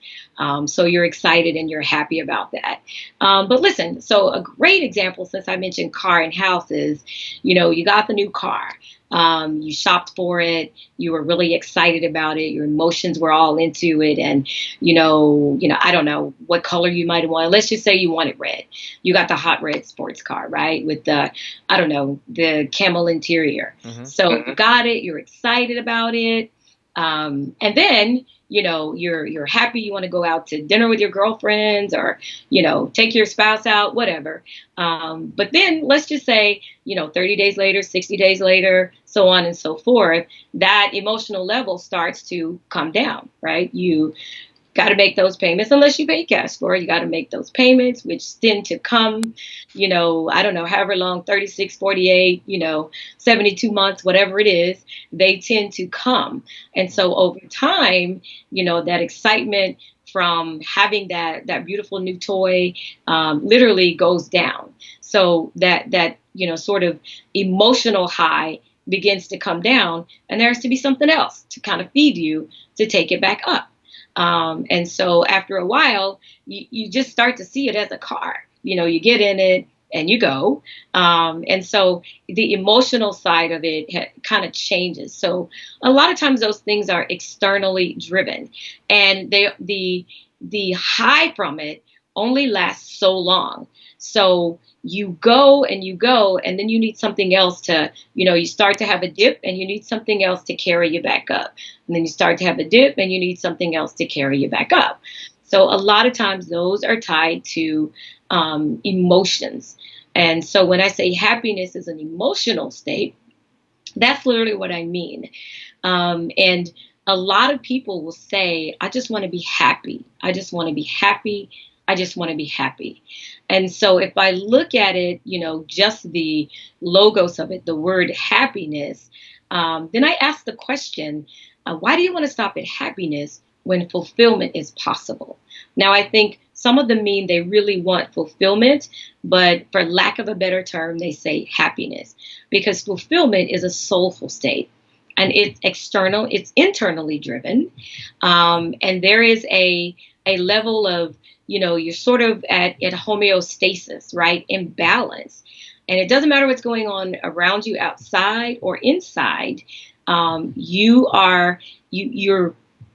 So you're excited and you're happy about that. But listen, so a great example, since I mentioned car and house, is, you got the new car. You shopped for it. You were really excited about it. Your emotions were all into it. And, I don't know what color you might have wanted. Let's just say you wanted red. You got the hot red sports car, right? With the camel interior. So you got it. You're excited about it. And then, you're happy. You want to go out to dinner with your girlfriends or, take your spouse out, whatever. But then let's just say, 30 days later, 60 days later, so on and so forth, that emotional level starts to come down, right? You got to make those payments unless you pay cash for it. You got to make those payments, which tend to come, I don't know, however long, 36, 48, 72 months, whatever it is, they tend to come. And so over time, that excitement from having that beautiful new toy literally goes down. So that sort of emotional high begins to come down, and there has to be something else to kind of feed you to take it back up. And so after a while, you just start to see it as a car. You get in it and you go. And so the emotional side of it kind of changes. So a lot of times those things are externally driven, and the high from it only lasts so long. So you go and you go, and then you need something else to, you start to have a dip and you need something else to carry you back up. And then you start to have a dip and you need something else to carry you back up. So a lot of times those are tied to emotions. And so when I say happiness is an emotional state, that's literally what I mean. And a lot of people will say, I just want to be happy. I just want to be happy. I just want to be happy. And so if I look at it, just the logos of it, the word happiness, then I ask the question, why do you want to stop at happiness when fulfillment is possible? Now, I think some of them mean they really want fulfillment, but for lack of a better term, they say happiness, because fulfillment is a soulful state. And it's external, it's internally driven. And there is a level of, you're sort of at homeostasis, right? In balance. And it doesn't matter what's going on around you outside or inside. You're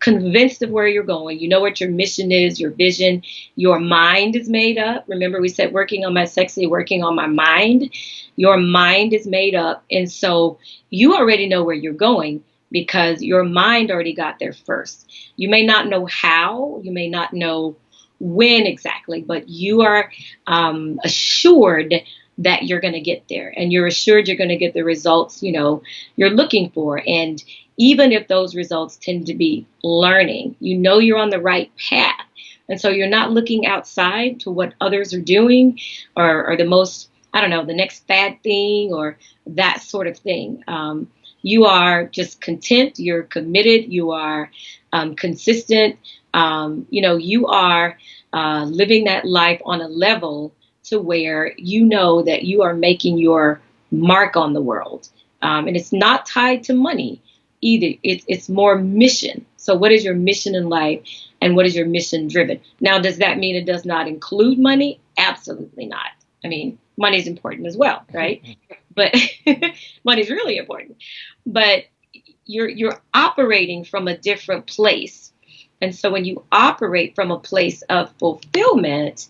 convinced of where you're going. You know what your mission is, your vision. Your mind is made up. Remember, we said working on my sexy, working on my mind. Your mind is made up. And so you already know where you're going because your mind already got there first. You may not know how, you may not know when exactly, but you are assured that you're going to get there, and you're assured you're going to get the results, you're looking for. And even if those results tend to be learning, you're on the right path. And so you're not looking outside to what others are doing or the most, I don't know, the next fad thing or that sort of thing. You are just content. You're committed. You are consistent. You are living that life on a level to where you know that you are making your mark on the world. And it's not tied to money either. It's more mission. So what is your mission in life and what is your mission driven? Now, does that mean it does not include money? Absolutely not. I mean, money is important as well, right? But money is really important. But you're operating from a different place. And so when you operate from a place of fulfillment,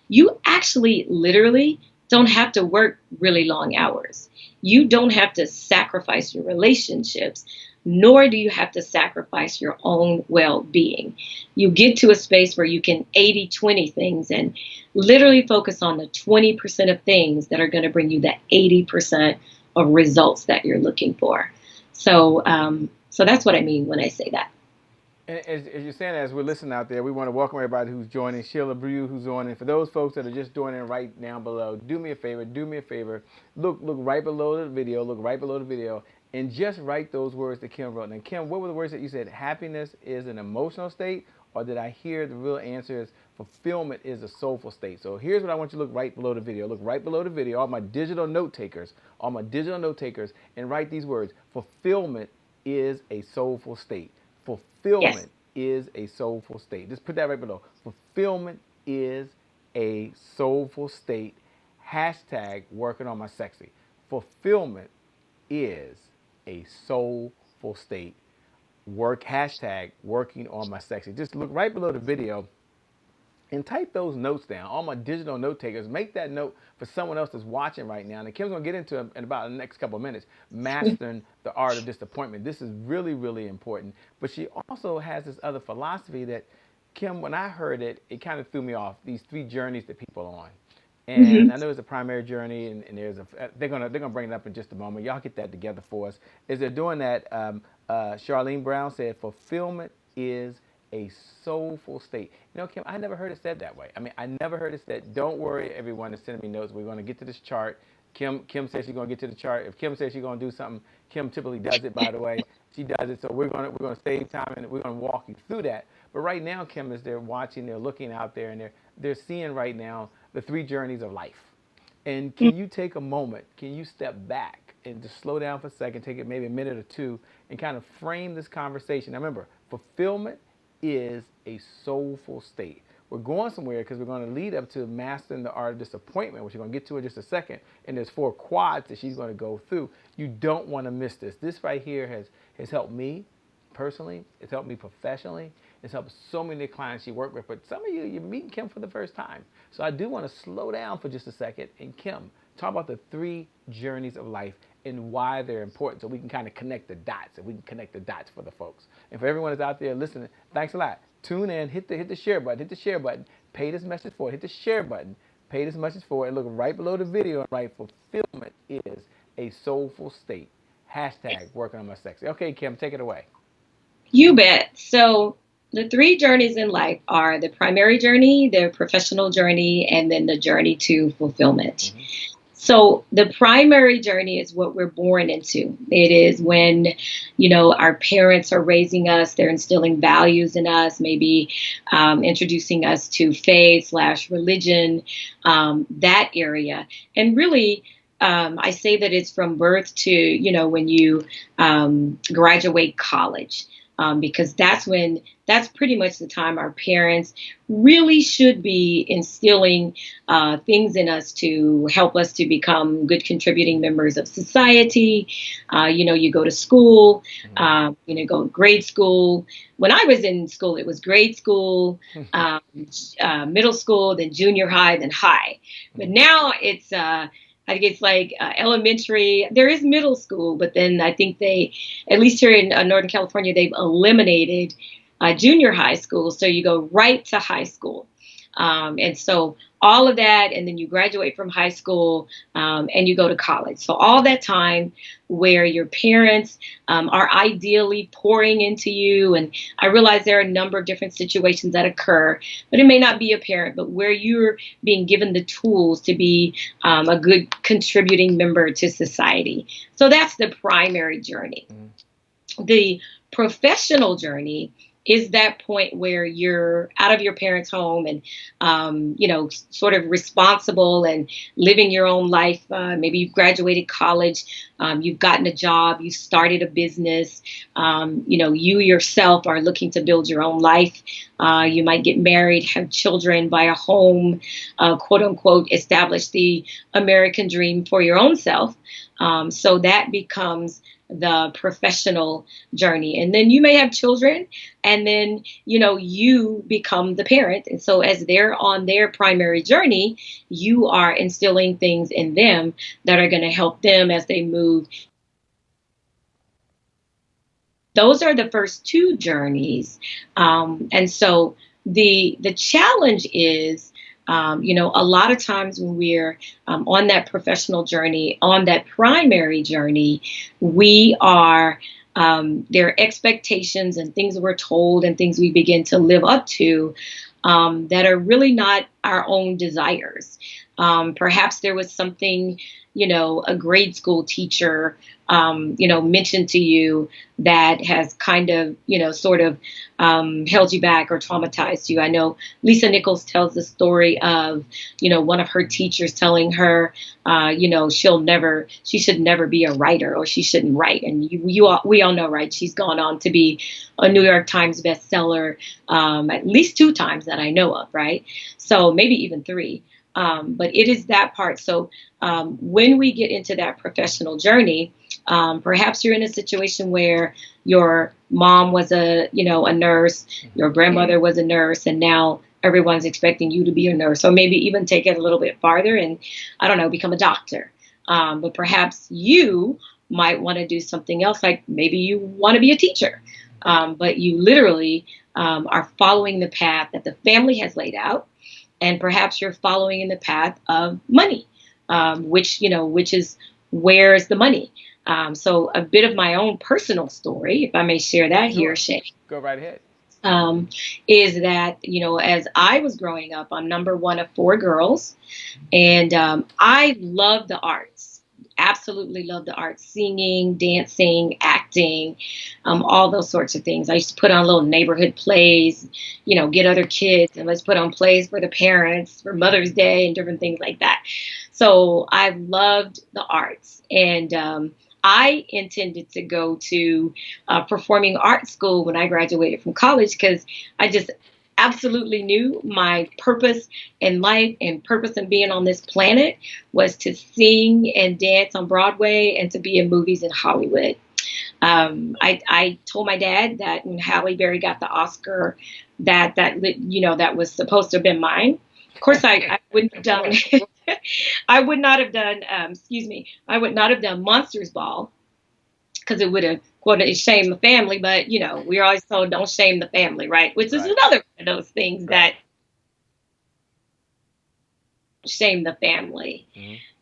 you actually literally don't have to work really long hours. You don't have to sacrifice your relationships, nor do you have to sacrifice your own well-being. You get to a space where you can 80-20 things and literally focus on the 20% of things that are going to bring you that 80% of results that you're looking for. So that's what I mean when I say that. And as you're saying, as we're listening out there, we want to welcome everybody who's joining. Sheila Brew, who's on. And for those folks that are just joining right down below, do me a favor. Look right below the video. Look right below the video. And just write those words that Kim wrote. Now, Kim, what were the words that you said? Happiness is an emotional state? Or did I hear the real answer is fulfillment is a soulful state? So here's what I want you to look right below the video. Look right below the video, all my digital note takers, and write these words. Fulfillment is a soulful state. Fulfillment is a soulful state. Just put that right below. Fulfillment is a soulful state. Hashtag working on my sexy. Fulfillment is a soulful state. Hashtag working on my sexy. Just look right below the video and type those notes down. All my digital note takers, make that note for someone else that's watching right now. And Kim's going to get into it in about the next couple of minutes, mastering the art of disappointment. This is really, really important. But she also has this other philosophy that, Kim, when I heard it, it kind of threw me off, these 3 journeys that people are on. And I know it's a primary journey, and there's they're gonna bring it up in just a moment. Y'all get that together for us. As they're doing that, Charlene Brown said, fulfillment is a soulful state. Kim, I never heard it said that way. I mean, I never heard it said. Don't worry, everyone is sending me notes. We're going to get to this chart. Kim says she's going to get to the chart. If Kim says she's going to do something, Kim typically does it, by the way. She does it, so we're going to save time, and we're going to walk you through that. But right now, Kim, as they're watching, they're looking out there, and they're seeing right now the 3 journeys of life. And can you take a moment? Can you step back and just slow down for a second, take it maybe a minute or two, and kind of frame this conversation? Now, remember, fulfillment is a soulful state. We're going somewhere because we're going to lead up to mastering the art of disappointment, which we're going to get to in just a second. And there's 4 quads that she's going to go through. You don't want to miss this. This right here has helped me personally. It's helped me professionally. It's helped so many clients she worked with. But some of you, you're meeting Kim for the first time. So I do want to slow down for just a second. And Kim, talk about the 3 journeys of life and why they're important, so we can kind of connect the dots, and we can connect the dots for the folks. And for everyone that's out there listening, thanks a lot. Tune in, hit the share button, pay this message forward, hit the share button, pay this message forward, and look right below the video and write fulfillment is a soulful state. Hashtag working on my sexy. Okay, Kim, take it away. You bet. So the 3 journeys in life are the primary journey, the professional journey, and then the journey to fulfillment. Mm-hmm. So the primary journey is what we're born into. It is when, our parents are raising us, they're instilling values in us, maybe introducing us to faith/religion, that area. And really, I say that it's from birth to, when you graduate college. Because that's pretty much the time our parents really should be instilling things in us to help us to become good contributing members of society. You go to school, go to grade school. When I was in school, it was grade school, middle school, then junior high, then high. But now it's I think it's like elementary. There is middle school, but then I think at least here in Northern California, they've eliminated junior high school. So you go right to high school. And so all of that, and then you graduate from high school and you go to college. So all that time where your parents are ideally pouring into you. And I realize there are a number of different situations that occur, but it may not be a parent, but where you're being given the tools to be a good contributing member to society. So that's the primary journey. The professional journey is that point where you're out of your parents' home and, sort of responsible and living your own life. Maybe you've graduated college, you've gotten a job, you started a business, you yourself are looking to build your own life. You might get married, have children, buy a home, quote unquote, establish the American dream for your own self. So that becomes the professional journey. And then you may have children, and then, you become the parent. And so as they're on their primary journey, you are instilling things in them that are going to help them as they move. Those are the first 2 journeys. And so the challenge is, a lot of times when we're on that professional journey, on that primary journey, we are, there are expectations and things we're told and things we begin to live up to that are really not our own desires. Perhaps there was something, a grade school teacher, mentioned to you that has kind of, sort of held you back or traumatized you. I know Lisa Nichols tells the story of, one of her teachers telling her, she should never be a writer, or she shouldn't write. And we all know, right? She's gone on to be a New York Times bestseller at least 2 times that I know of, right? So maybe even 3. But it is that part. So when we get into that professional journey, perhaps you're in a situation where your mom was a nurse, your grandmother was a nurse, and now everyone's expecting you to be a nurse. Or maybe even take it a little bit farther and, I don't know, become a doctor. But perhaps you might want to do something else, like maybe you want to be a teacher. But you literally are following the path that the family has laid out. And perhaps you're following in the path of money, which is, where's the money? So a bit of my own personal story, if I may share that here, Shay. Go right ahead. Is that, as I was growing up, I'm number 1 of 4 girls. And I love the arts. Absolutely love the arts, singing, dancing, acting, all those sorts of things. I used to put on little neighborhood plays, get other kids, and let's put on plays for the parents for Mother's Day and different things like that. So I loved the arts, and I intended to go to performing arts school when I graduated from college, because I just absolutely knew my purpose in life and purpose in being on this planet was to sing and dance on Broadway and to be in movies in Hollywood. I told my dad that when Halle Berry got the Oscar, that was supposed to have been mine. Of course, I wouldn't have done. I would not have done. Excuse me. I would not have done Monsters Ball because it would have shamed the family. But we're always told don't shame the family, right? Which is Right. another one of those things Right. that shame the family.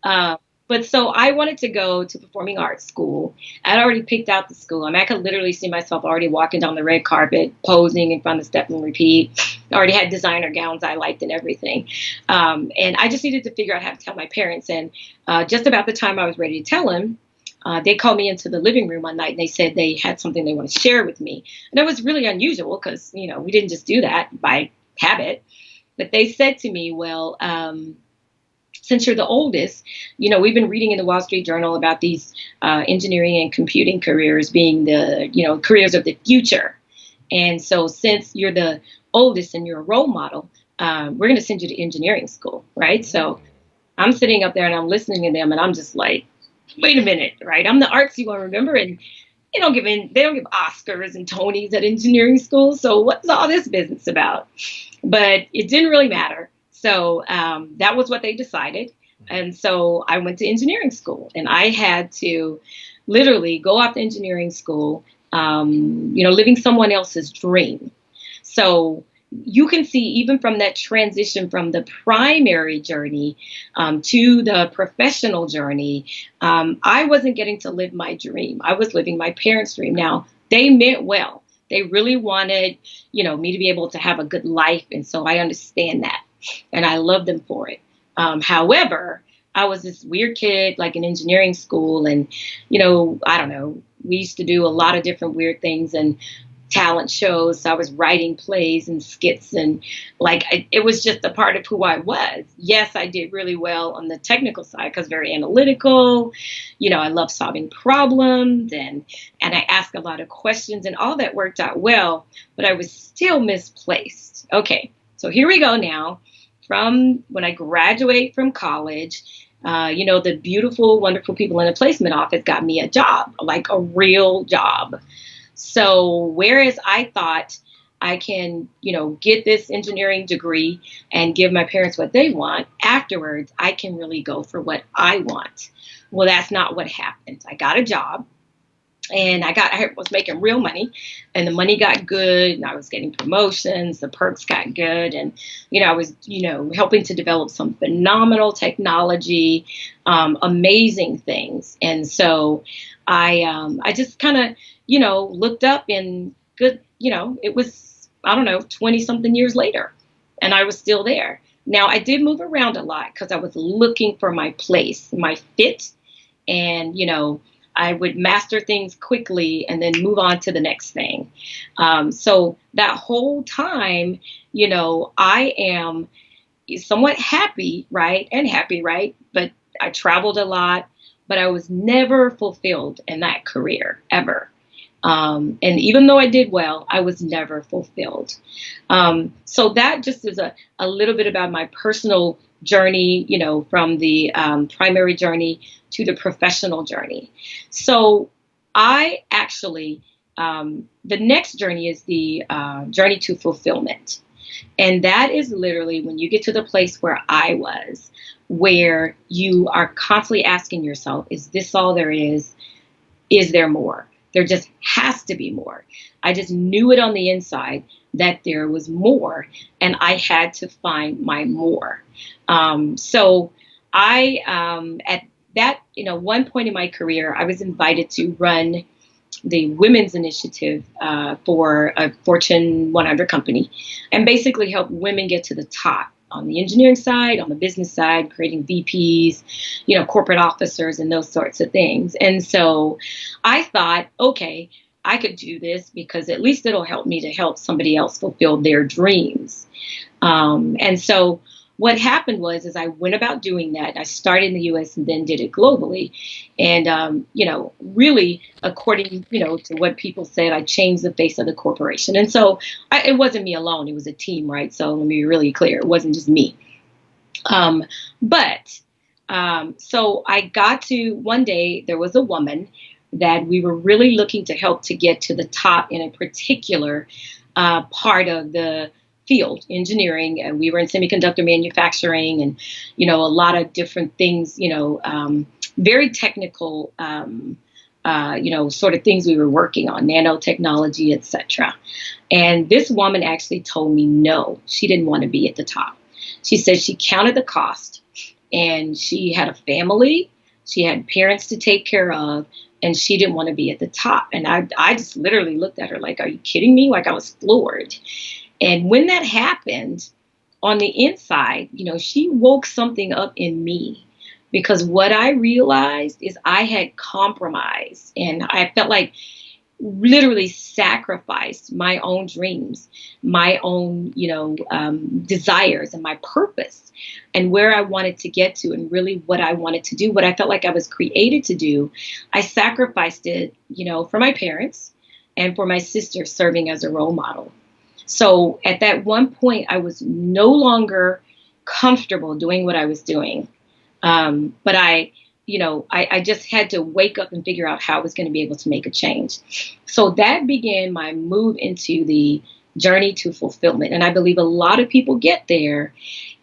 Hmm. But so I wanted to go to performing arts school. I'd already picked out the school. I mean, I could literally see myself already walking down the red carpet, posing in front of Step and Repeat. I already had designer gowns I liked and everything. And I just needed to figure out how to tell my parents. And just about the time I was ready to tell them, they called me into the living room one night and they said they had something they wanted to share with me. And it was really unusual because, we didn't just do that by habit. But they said to me, well, since you're the oldest, we've been reading in the Wall Street Journal about these engineering and computing careers being the, careers of the future. And so since you're the oldest and you're a role model, we're going to send you to engineering school, right? So I'm sitting up there and I'm listening to them and I'm just like, wait a minute, right? I'm the artsy one, remember? And they don't give Oscars and Tonys at engineering school. So what's all this business about? But it didn't really matter. So that was what they decided. And so I went to engineering school and I had to literally go off to engineering school, living someone else's dream. So you can see even from that transition from the primary journey to the professional journey, I wasn't getting to live my dream. I was living my parents' dream. Now, they meant well. They really wanted, me to be able to have a good life. And so I understand that. And I love them for it. However, I was this weird kid, like in engineering school. And, I don't know, we used to do a lot of different weird things and talent shows. So I was writing plays and skits and it was just a part of who I was. Yes, I did really well on the technical side because very analytical. I love solving problems and I ask a lot of questions and all that worked out well, but I was still misplaced. Okay, so here we go now. From when I graduate from college, the beautiful, wonderful people in the placement office got me a job, like a real job. So whereas I thought I can, get this engineering degree and give my parents what they want, afterwards, I can really go for what I want. Well, that's not what happened. I got a job. And I was making real money and the money got good and I was getting promotions, the perks got good. And, I was, helping to develop some phenomenal technology, amazing things. And so I just kind of, looked up and good, it was, I don't know, 20 something years later and I was still there. Now I did move around a lot because I was looking for my place, my fit and, I would master things quickly and then move on to the next thing. So that whole time, I am somewhat happy, right? And happy, right? But I traveled a lot, but I was never fulfilled in that career ever. And even though I did well, I was never fulfilled. So that just is a little bit about my personal journey, from the primary journey to the professional journey. So I actually, the next journey is the journey to fulfillment. And that is literally when you get to the place where I was, where you are constantly asking yourself, is this all there is? Is there more? There just has to be more. I just knew it on the inside that there was more and I had to find my more. So I, at that, one point in my career, I was invited to run the women's initiative for a Fortune 100 company and basically help women get to the top on the engineering side, on the business side, creating VPs, corporate officers and those sorts of things. And so I thought, okay, I could do this because at least it'll help me to help somebody else fulfill their dreams. And so what happened was, as I went about doing that, I started in the U.S. and then did it globally. And, really, according, to what people said, I changed the face of the corporation. And so it wasn't me alone. It was a team, right? So let me be really clear. It wasn't just me. So I got to one day, there was a woman that we were really looking to help to get to the top in a particular part of the field, engineering, and we were in semiconductor manufacturing, and a lot of different things, very technical, sort of things we were working on, nanotechnology, etc. And this woman actually told me no, she didn't want to be at the top. She said she counted the cost, and she had a family, she had parents to take care of, and she didn't want to be at the top. And I just literally looked at her like, are you kidding me? Like, I was floored. And when that happened, on the inside, she woke something up in me, because what I realized is I had compromised, and I felt like literally sacrificed my own dreams, my own, desires and my purpose and where I wanted to get to, and really what I wanted to do, what I felt like I was created to do. I sacrificed it, for my parents and for my sister serving as a role model. So at that one point, I was no longer comfortable doing what I was doing. But I just had to wake up and figure out how I was going to be able to make a change. So that began my move into the journey to fulfillment. And I believe a lot of people get there,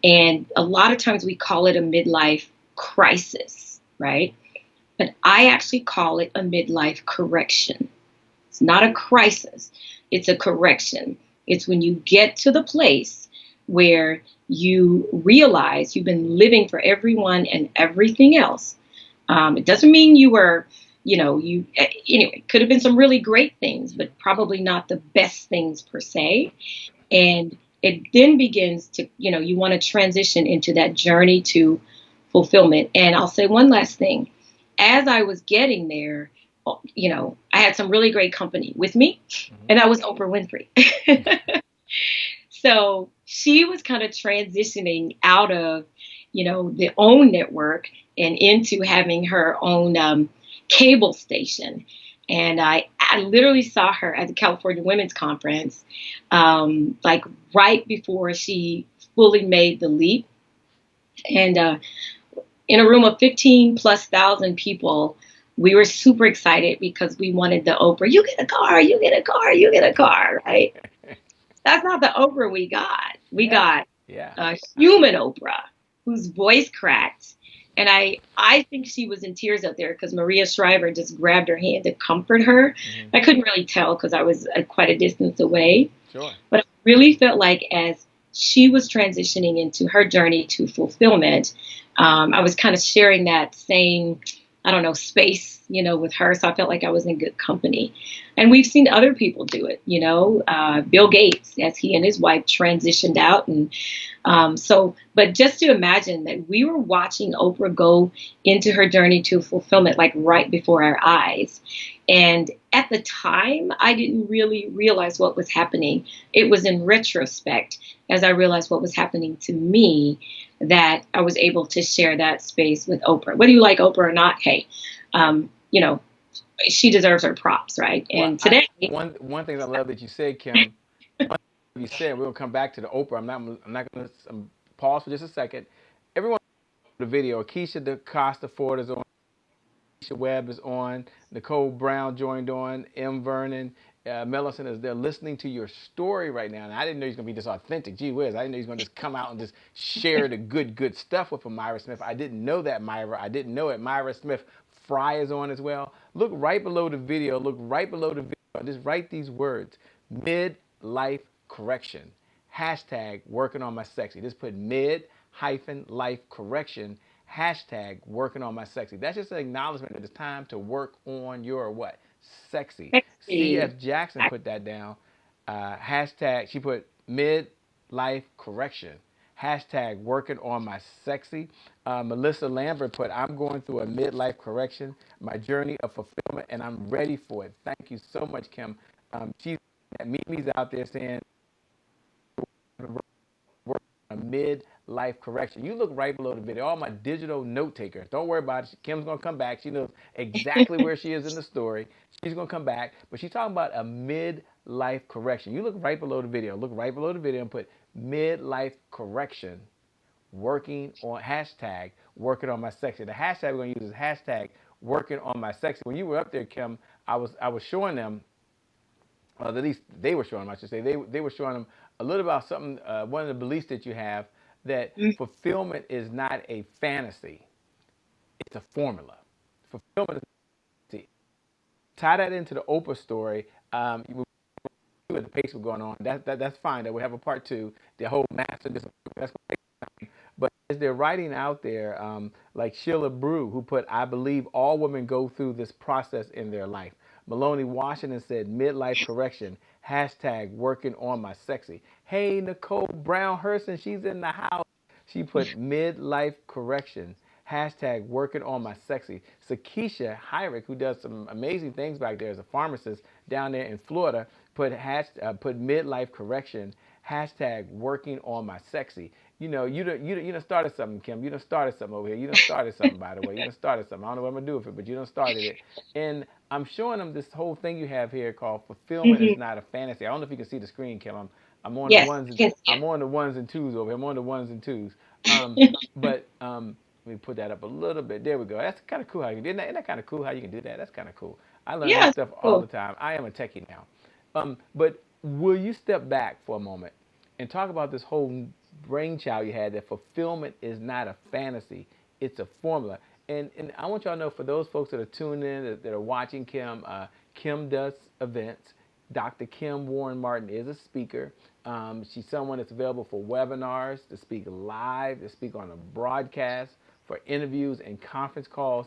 and a lot of times we call it a midlife crisis, right? But I actually call it a midlife correction. It's not a crisis, it's a correction. It's when you get to the place where you realize you've been living for everyone and everything else. It doesn't mean you were, anyway, could have been some really great things, but probably not the best things per se. And it then begins to, you want to transition into that journey to fulfillment. And I'll say one last thing. As I was getting there, I had some really great company with me, and that was Oprah Winfrey. So she was kind of transitioning out of, the OWN network and into having her own cable station. And I literally saw her at the California Women's Conference, like right before she fully made the leap. And in a room of 15 plus thousand people, we were super excited because we wanted the Oprah, you get a car, you get a car, you get a car, right? That's not the Oprah we got. We Yeah. got Yeah. a human Oprah whose voice cracked. And I think she was in tears out there because Maria Shriver just grabbed her hand to comfort her. I couldn't really tell because I was at quite a distance away. Sure. But I really felt like as she was transitioning into her journey to fulfillment, I was kind of sharing that same, I don't know, space, with her. So I felt like I was in good company. And we've seen other people do it, Bill Gates, as he and his wife transitioned out. And but just to imagine that we were watching Oprah go into her journey to fulfillment, like right before our eyes. And at the time, I didn't really realize what was happening. It was in retrospect, as I realized what was happening to me, that I was able to share that space with Oprah. Whether you like Oprah or not, hey, she deserves her props, right? Well, And today, one thing I love that you said, Kim. One thing you said, we're gonna come back to the Oprah. I'm not gonna pause for just a second. Everyone, the video. Keisha DeCosta Ford is on. Keisha Webb is on. Nicole Brown joined on. M. Vernon. Millicent is there listening to your story right now. And I didn't know he's going to be this authentic. Gee whiz. I didn't know he's going to just come out and just share the good stuff with Myra Smith. I didn't know that, Myra. I didn't know it. Myra Smith Fry is on as well. Look right below the video. Look right below the video. Just write these words. Mid-life correction. Hashtag working on my sexy. Just put mid-life correction. Hashtag working on my sexy. That's just an acknowledgement that it's time to work on your what? Sexy. sexy. C.F. Jackson put that down. Hashtag, she put mid-life correction. Hashtag working on my sexy. Melissa Lambert put, I'm going through a midlife correction, my journey of fulfillment, and I'm ready for it. Thank you so much, Kim. She's Mimi's out there saying, work on a mid-life correction. You look right below the video. All my digital note takers, don't worry about it. Kim's gonna come back. She knows exactly where she is in the story. She's gonna come back, but she's talking about a mid-life correction. You look right below the video. Look right below the video and put mid-life correction working on hashtag working on my sexy. The hashtag we're gonna use is hashtag working on my sexy. When you were up there, Kim, I was showing them, at least they were showing them, I should say, they were showing them a little about something, one of the beliefs that you have, that Mm. fulfillment is not a fantasy, it's a formula. Fulfillment is, tie that into the Oprah story. With the pace we're going on, that's fine. That we have a part two. The whole master discipline. That's but as they're writing out there, like Sheila Brew, who put, I believe all women go through this process in their life. Maloney Washington said, midlife correction, hashtag working on my sexy. Hey, Nicole Brown Hurston, she's in the house. She put midlife correction, hashtag working on my sexy. Sakisha Hyrick, who does some amazing things back there as a pharmacist down there in Florida, put midlife correction, hashtag working on my sexy. You done started something, Kim. You done started something over here. You done started something, by the way. You done started something. I don't know what I'm gonna do with it, but you done started it. And I'm showing them this whole thing you have here called fulfillment is Mhm. not a fantasy. I don't know if you can see the screen, Kim. I'm on the Yes, ones I can see I'm on the ones and twos over here. I'm on the ones and twos. it. But let me put that up a little bit. There we go. That's kind of cool how you do that. Isn't that kind of cool how you can do that? That's kind of cool. I learn new Yeah, it's stuff all the cool. time. I am a techie now. But will you step back for a moment and talk about this whole brainchild you had, that fulfillment is not a fantasy, it's a formula. And I want y'all to know, for those folks that are tuned in, that are watching Kim, Kim does events. Dr. Kim Warren Martin is a speaker. She's someone that's available for webinars, to speak live, to speak on a broadcast, for interviews and conference calls.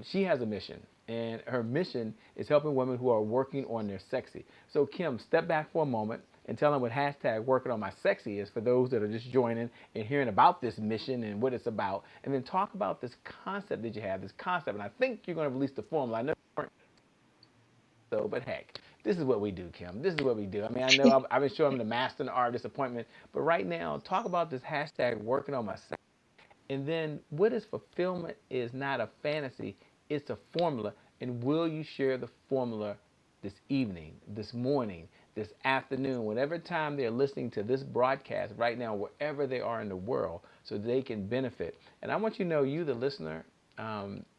She has a mission, and her mission is helping women who are working on their sexy. So, Kim, step back for a moment and tell them what hashtag working on my sexy is, for those that are just joining and hearing about this mission and what it's about. And then talk about this concept that you have, this concept. And I think you're going to release the formula. I know you weren't, so, but heck, this is what we do, Kim. This is what we do. I mean, I know I've been showing them the master and the art of disappointment, but right now, talk about this hashtag working on my sexy. And then, what is fulfillment is not a fantasy, it's a formula. And will you share the formula this evening, this morning, this afternoon, whatever time they're listening to this broadcast right now, wherever they are in the world, so they can benefit? And I want you to know, you, the listener,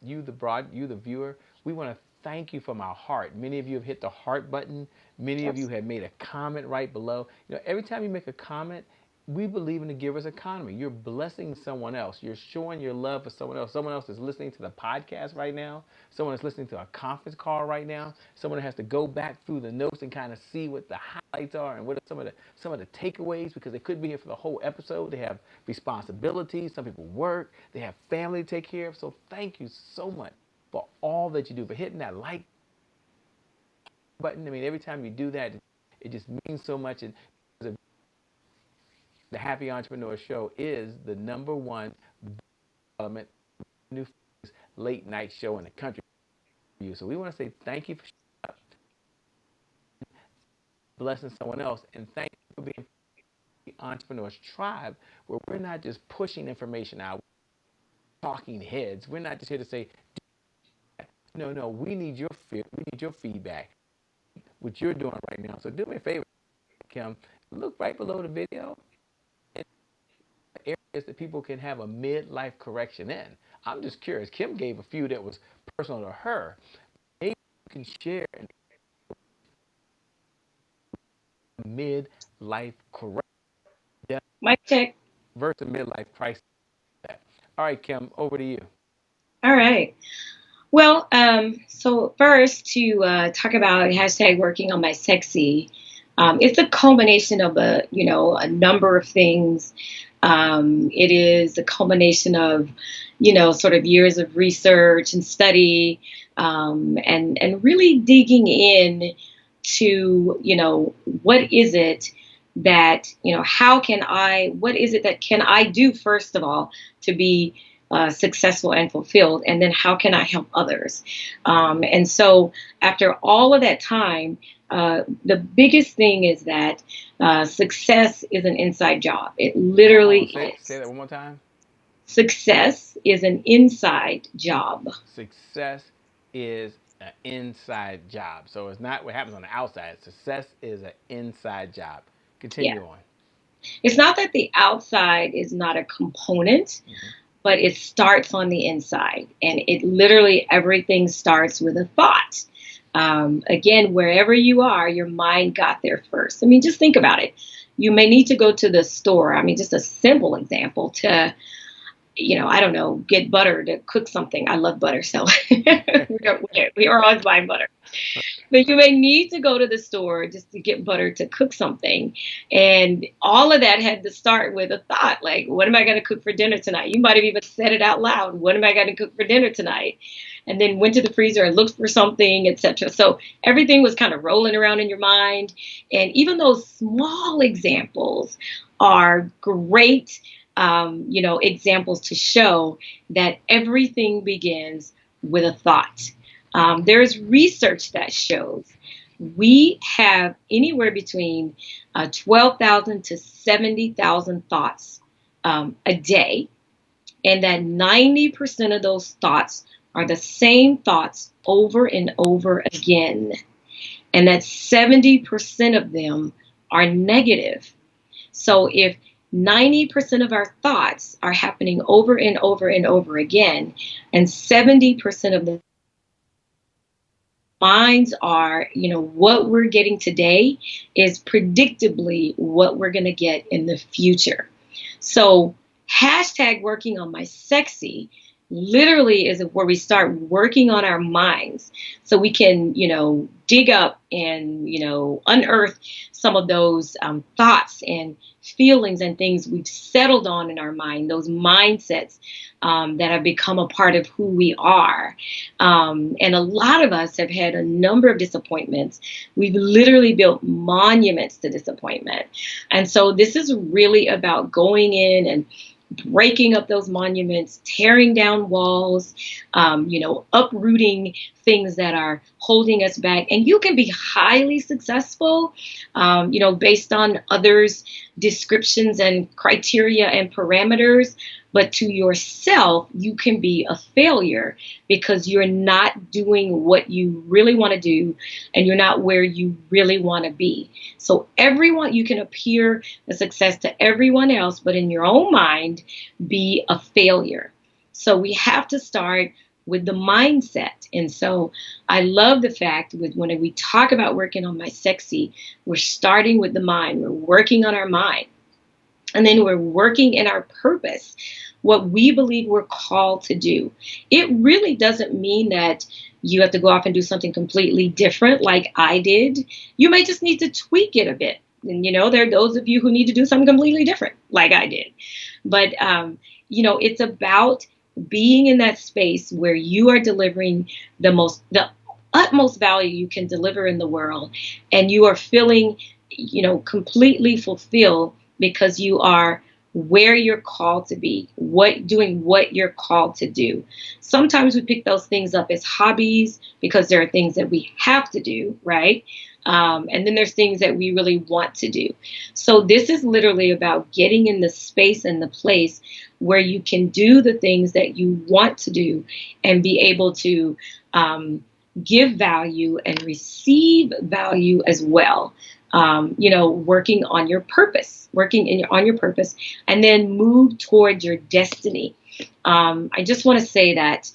you, the viewer, we want to thank you from our heart. Many of you have hit the heart button. Many of you Yes. have made a comment right below. Every time you make a comment, we believe in the giver's economy. You're blessing someone else. You're showing your love for someone else. Someone else is listening to the podcast right now. Someone is listening to a conference call right now. Someone has to go back through the notes and kind of see what the highlights are and what are some of the takeaways, because they couldn't be here for the whole episode. They have responsibilities. Some people work. They have family to take care of. So thank you so much for all that you do, for hitting that like button. I mean, every time you do that, it just means so much. And the Happy Entrepreneur Show is the number one development new late night show in the country. So we want to say thank you for blessing someone else, and thank you for being the Entrepreneurs Tribe, where we're not just pushing information out, talking heads. We're not just here to say, no, no, we need your feedback, what you're doing right now. So do me a favor, Kim, look right below the video, and areas that people can have a midlife correction in. I'm just curious. Kim gave a few that was personal to her. Maybe you can share a midlife correction Mic check. versus midlife crisis. All right, Kim, over to you. All right. Well, so first to talk about hashtag working on my sexy. It's a culmination of a number of things. It is a culmination of, sort of years of research and study, and really digging in to, what is it that, what is it that can I do, first of all, to be successful and fulfilled, and then how can I help others? And so after all of that time, the biggest thing is that success is an inside job. It Hold on, literally say is. that one more time. Success is an inside job. Success is an inside job. So it's not what happens on the outside. Success is an inside job. Yeah. Continue on. It's not that the outside is not a component, Hmm. but it starts on the inside. And it literally, everything starts with a thought. Again, wherever you are, your mind got there first. I mean, just think about it. You may need to go to the store. I mean, just a simple example to, I don't know, get butter to cook something. I love butter, so we are always buying butter. But you may need to go to the store just to get butter to cook something. And all of that had to start with a thought like, what am I going to cook for dinner tonight? You might have even said it out loud. What am I going to cook for dinner tonight? And then went to the freezer and looked for something, etc. So everything was kind of rolling around in your mind. And even those small examples are great, examples to show that everything begins with a thought. There's research that shows we have anywhere between 12,000 to 70,000 thoughts a day, and that 90% of those thoughts are the same thoughts over and over again, and that 70% of them are negative. So if 90% of our thoughts are happening over and over and over again, and 70% of the minds are, what we're getting today is predictably what we're going to get in the future. So, hashtag working on my sexy literally is where we start working on our minds so we can, dig up and, unearth some of those thoughts and feelings and things we've settled on in our mind, those mindsets that have become a part of who we are. And a lot of us have had a number of disappointments. We've literally built monuments to disappointment. And so this is really about going in and breaking up those monuments, tearing down walls, uprooting things that are holding us back. And you can be highly successful, based on others' descriptions and criteria and parameters. But to yourself, you can be a failure because you're not doing what you really want to do and you're not where you really want to be. So, everyone, you can appear a success to everyone else, but in your own mind, be a failure. So, we have to start with the mindset. And so I love the fact with when we talk about working on my sexy, we're starting with the mind. We're working on our mind. And then we're working in our purpose, what we believe we're called to do. It really doesn't mean that you have to go off and do something completely different like I did. You may just need to tweak it a bit. And, there are those of you who need to do something completely different like I did. But, it's about being in that space where you are delivering the utmost value you can deliver in the world. And you are feeling, completely fulfilled because you are where you're called to be, doing what you're called to do. Sometimes we pick those things up as hobbies because there are things that we have to do, right? And then there's things that we really want to do. So this is literally about getting in the space and the place where you can do the things that you want to do and be able to give value and receive value as well. Working on your purpose, on your purpose, and then move towards your destiny. I just want to say that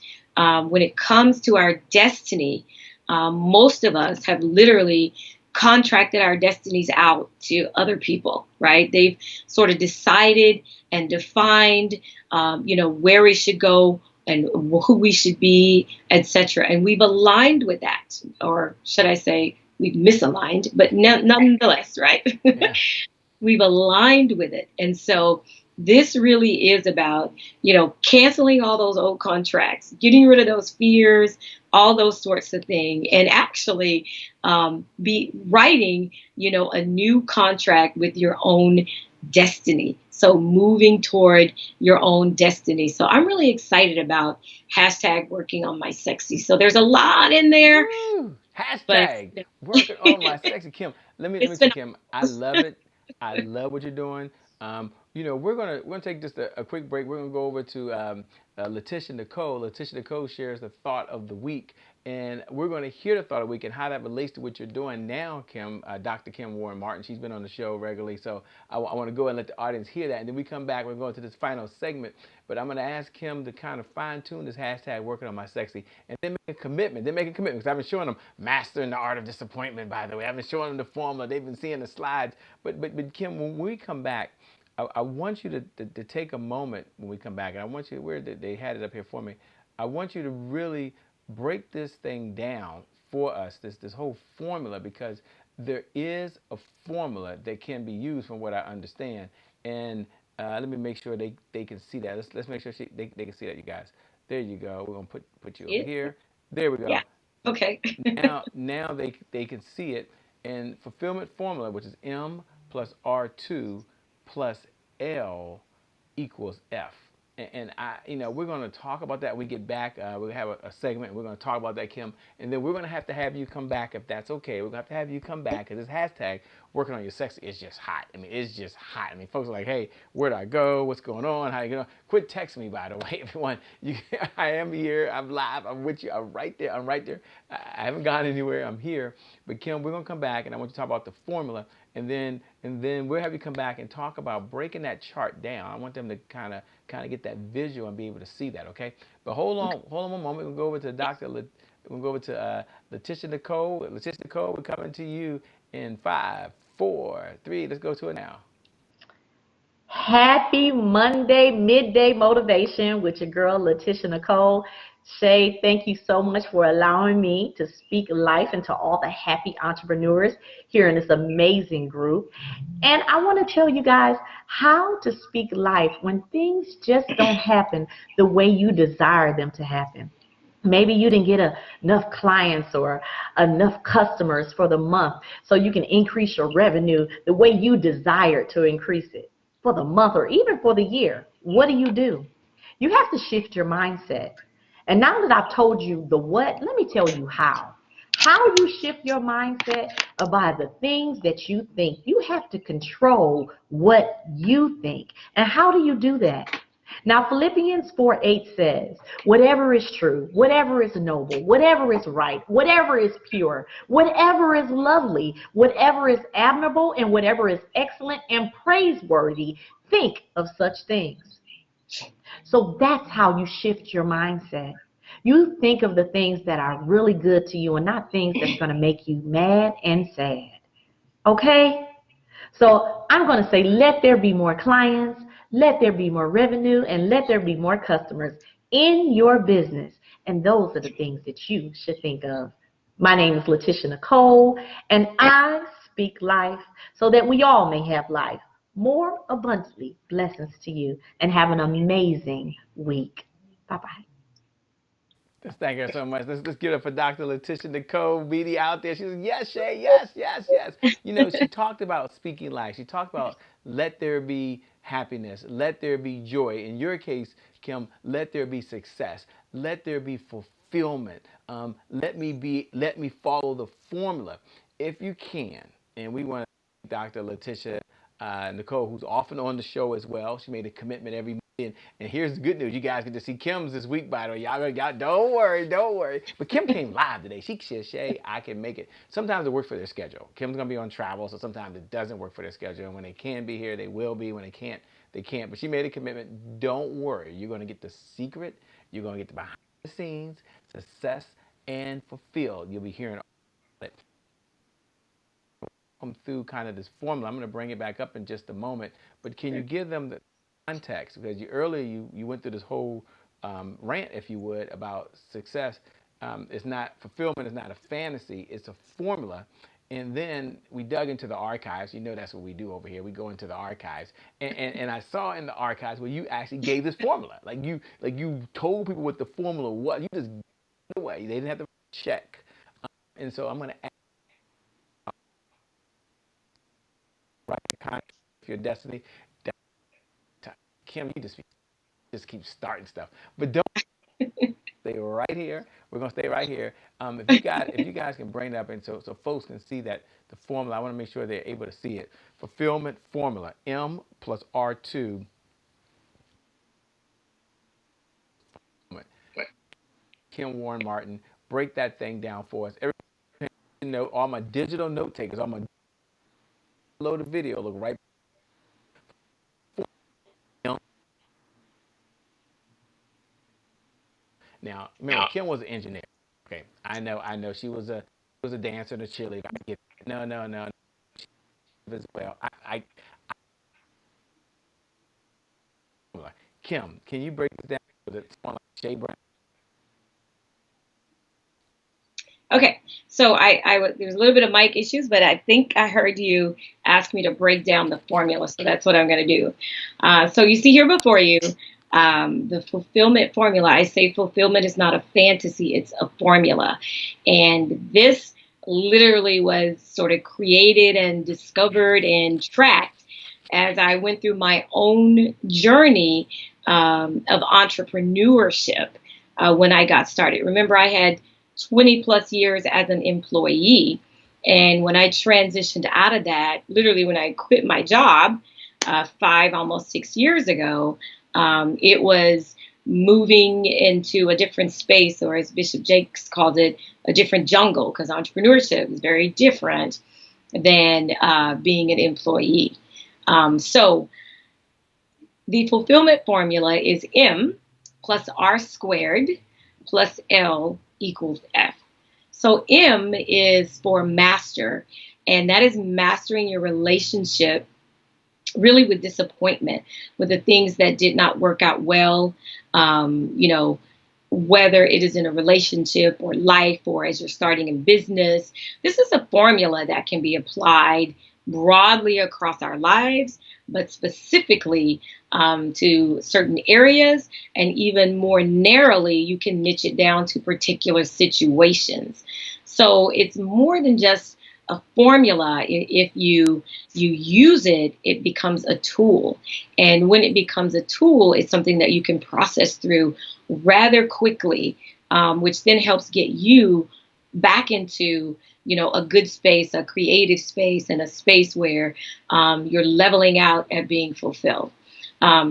when it comes to our destiny, most of us have literally contracted our destinies out to other people, right? They've sort of decided and defined, where we should go and who we should be, etc. And we've aligned with that, or should I say, we've misaligned, but nonetheless, right? Yeah. We've aligned with it. And so this really is about, canceling all those old contracts, getting rid of those fears, all those sorts of things, and actually be writing, a new contract with your own destiny. So moving toward your own destiny. So I'm really excited about hashtag working on my sexy. So there's a lot in there, Woo! but Hashtag working on my sexy. Kim, let me it's say, been Kim, I love it. I love what you're doing. We're gonna take just a quick break. We're gonna go over to Letitia Nicole. Letitia Nicole shares the thought of the week, and we're gonna hear the thought of the week and how that relates to what you're doing now, Kim. Dr. Kim Warren Martin. She's been on the show regularly, so I want to go and let the audience hear that, and then we come back. We're going to this final segment, but I'm gonna ask Kim to kind of fine tune this hashtag working on my sexy, and then make a commitment. Then make a commitment because I've been showing them mastering the art of disappointment. By the way, I've been showing them the formula. They've been seeing the slides, but Kim, when we come back. I want you to take a moment when we come back, and I want you, where they had it up here for me. I want you to really break this thing down for us, this whole formula, because there is a formula that can be used from what I understand. And let me make sure they can see that. Let's make sure they can see that, you guys. There you go. We're gonna put you over Yeah. here. There we Yeah. go. Okay. Now they can see it. And fulfillment formula, which is M plus R2 plus L equals F. And we're going to talk about that when we get back. We'll have a segment. We're going to talk about that, Kim. And then we're going to have you come back if that's okay. We're going to have you come back because this hashtag, working on your sexy, is just hot. I mean, it's just hot. I mean, folks are like, hey, where'd I go? What's going on? How you going? Quit texting me, by the way, everyone. I am here. I'm live. I'm with you. I'm right there. I'm right there. I haven't gone anywhere. I'm here. But Kim, we're going to come back, and I want you to talk about the formula, and then we'll have you come back and talk about breaking that chart down. I want them to kind of get that visual and be able to see that, okay? But hold on one moment. We'll go over to we'll go over to Letitia Nicole. Letitia Nicole, we're coming to you in 5, 4, 3. Let's go to it now. Happy Monday midday motivation with your girl Letitia Nicole. Shay, thank you so much for allowing me to speak life into all the happy entrepreneurs here in this amazing group. And I want to tell you guys how to speak life when things just don't happen the way you desire them to happen. Maybe you didn't get enough clients or enough customers for the month so you can increase your revenue the way you desire to increase it for the month or even for the year. What do? You have to shift your mindset. And now that I've told you the what, let me tell you how. How you shift your mindset about the things that you think. You have to control what you think. And how do you do that? Now, Philippians 4:8 says, whatever is true, whatever is noble, whatever is right, whatever is pure, whatever is lovely, whatever is admirable, and whatever is excellent and praiseworthy, think of such things. So that's how you shift your mindset. You think of the things that are really good to you and not things that's going to make you mad and sad. Okay? So I'm going to say, let there be more clients, let there be more revenue, and let there be more customers in your business. And those are the things that you should think of. My name is Letitia Nicole, and I speak life so that we all may have life more abundantly. Blessings to you, and have an amazing week. Bye-bye. Let's thank her so much. Let's give it up for Dr. Letitia Nicole, BD out there. She says, yes, Shay, yes, yes, yes. She talked about speaking life. She talked about let there be happiness, let there be joy. In your case, Kim, let there be success, let there be fulfillment. Let me follow the formula. If you can, and we want to thank Dr. Letitia Nicole, who's often on the show as well. She made a commitment every month. And here's the good news. You guys get to see Kim's this week, by the way. Y'all don't worry, don't worry. But Kim came live today. She said, Shay, I can make it. Sometimes it works for their schedule. Kim's going to be on travel, so sometimes it doesn't work for their schedule. And when they can be here, they will be. When they can't, they can't. But she made a commitment. Don't worry. You're going to get the secret. You're going to get the behind the scenes, success, and fulfilled. You'll be hearing all it come through kind of this formula. I'm going to bring it back up in just a moment. But can you give them the context? Because earlier you went through this whole rant, if you would, about success. It's not fulfillment. It's not a fantasy. It's a formula. And then we dug into the archives. That's what we do over here. We go into the archives, and I saw in the archives where you actually gave this formula. Like you told people what the formula was. You just gave it away. They didn't have to check. And so I'm going to write the contract for your destiny. Kim, you just keep starting stuff, but don't. stay right here. We're gonna stay right here. If you guys can bring that up, and so folks can see that the formula. I want to make sure they're able to see it. Fulfillment formula: M plus R2. Kim Warren Martin, break that thing down for us. Every note, all my digital note takers, all my load the video, look right. Now, remember, Kim was an engineer. Okay, I know. She was a dancer and a cheerleader. I get it. No. As well. Kim, can you break this down with it? Like Shea Brown. Okay, so there was a little bit of mic issues, but I think I heard you ask me to break down the formula, so that's what I'm going to do. So you see here before you the fulfillment formula. I say fulfillment is not a fantasy, it's a formula. And this literally was sort of created and discovered and tracked as I went through my own journey of entrepreneurship when I got started. Remember, I had 20 plus years as an employee. And when I transitioned out of that, literally when I quit my job almost 6 years ago, it was moving into a different space, or as Bishop Jakes called it, a different jungle, because entrepreneurship is very different than being an employee. So the fulfillment formula is M plus R squared plus L equals F. So M is for master, and that is mastering your relationship really with disappointment, with the things that did not work out well, whether it is in a relationship or life or as you're starting in business. This is a formula that can be applied broadly across our lives, but specifically to certain areas, and even more narrowly, you can niche it down to particular situations. So it's more than just a formula. If you use it, it becomes a tool. And when it becomes a tool, it's something that you can process through rather quickly, which then helps get you back into a good space, a creative space, and a space where you're leveling out at being fulfilled.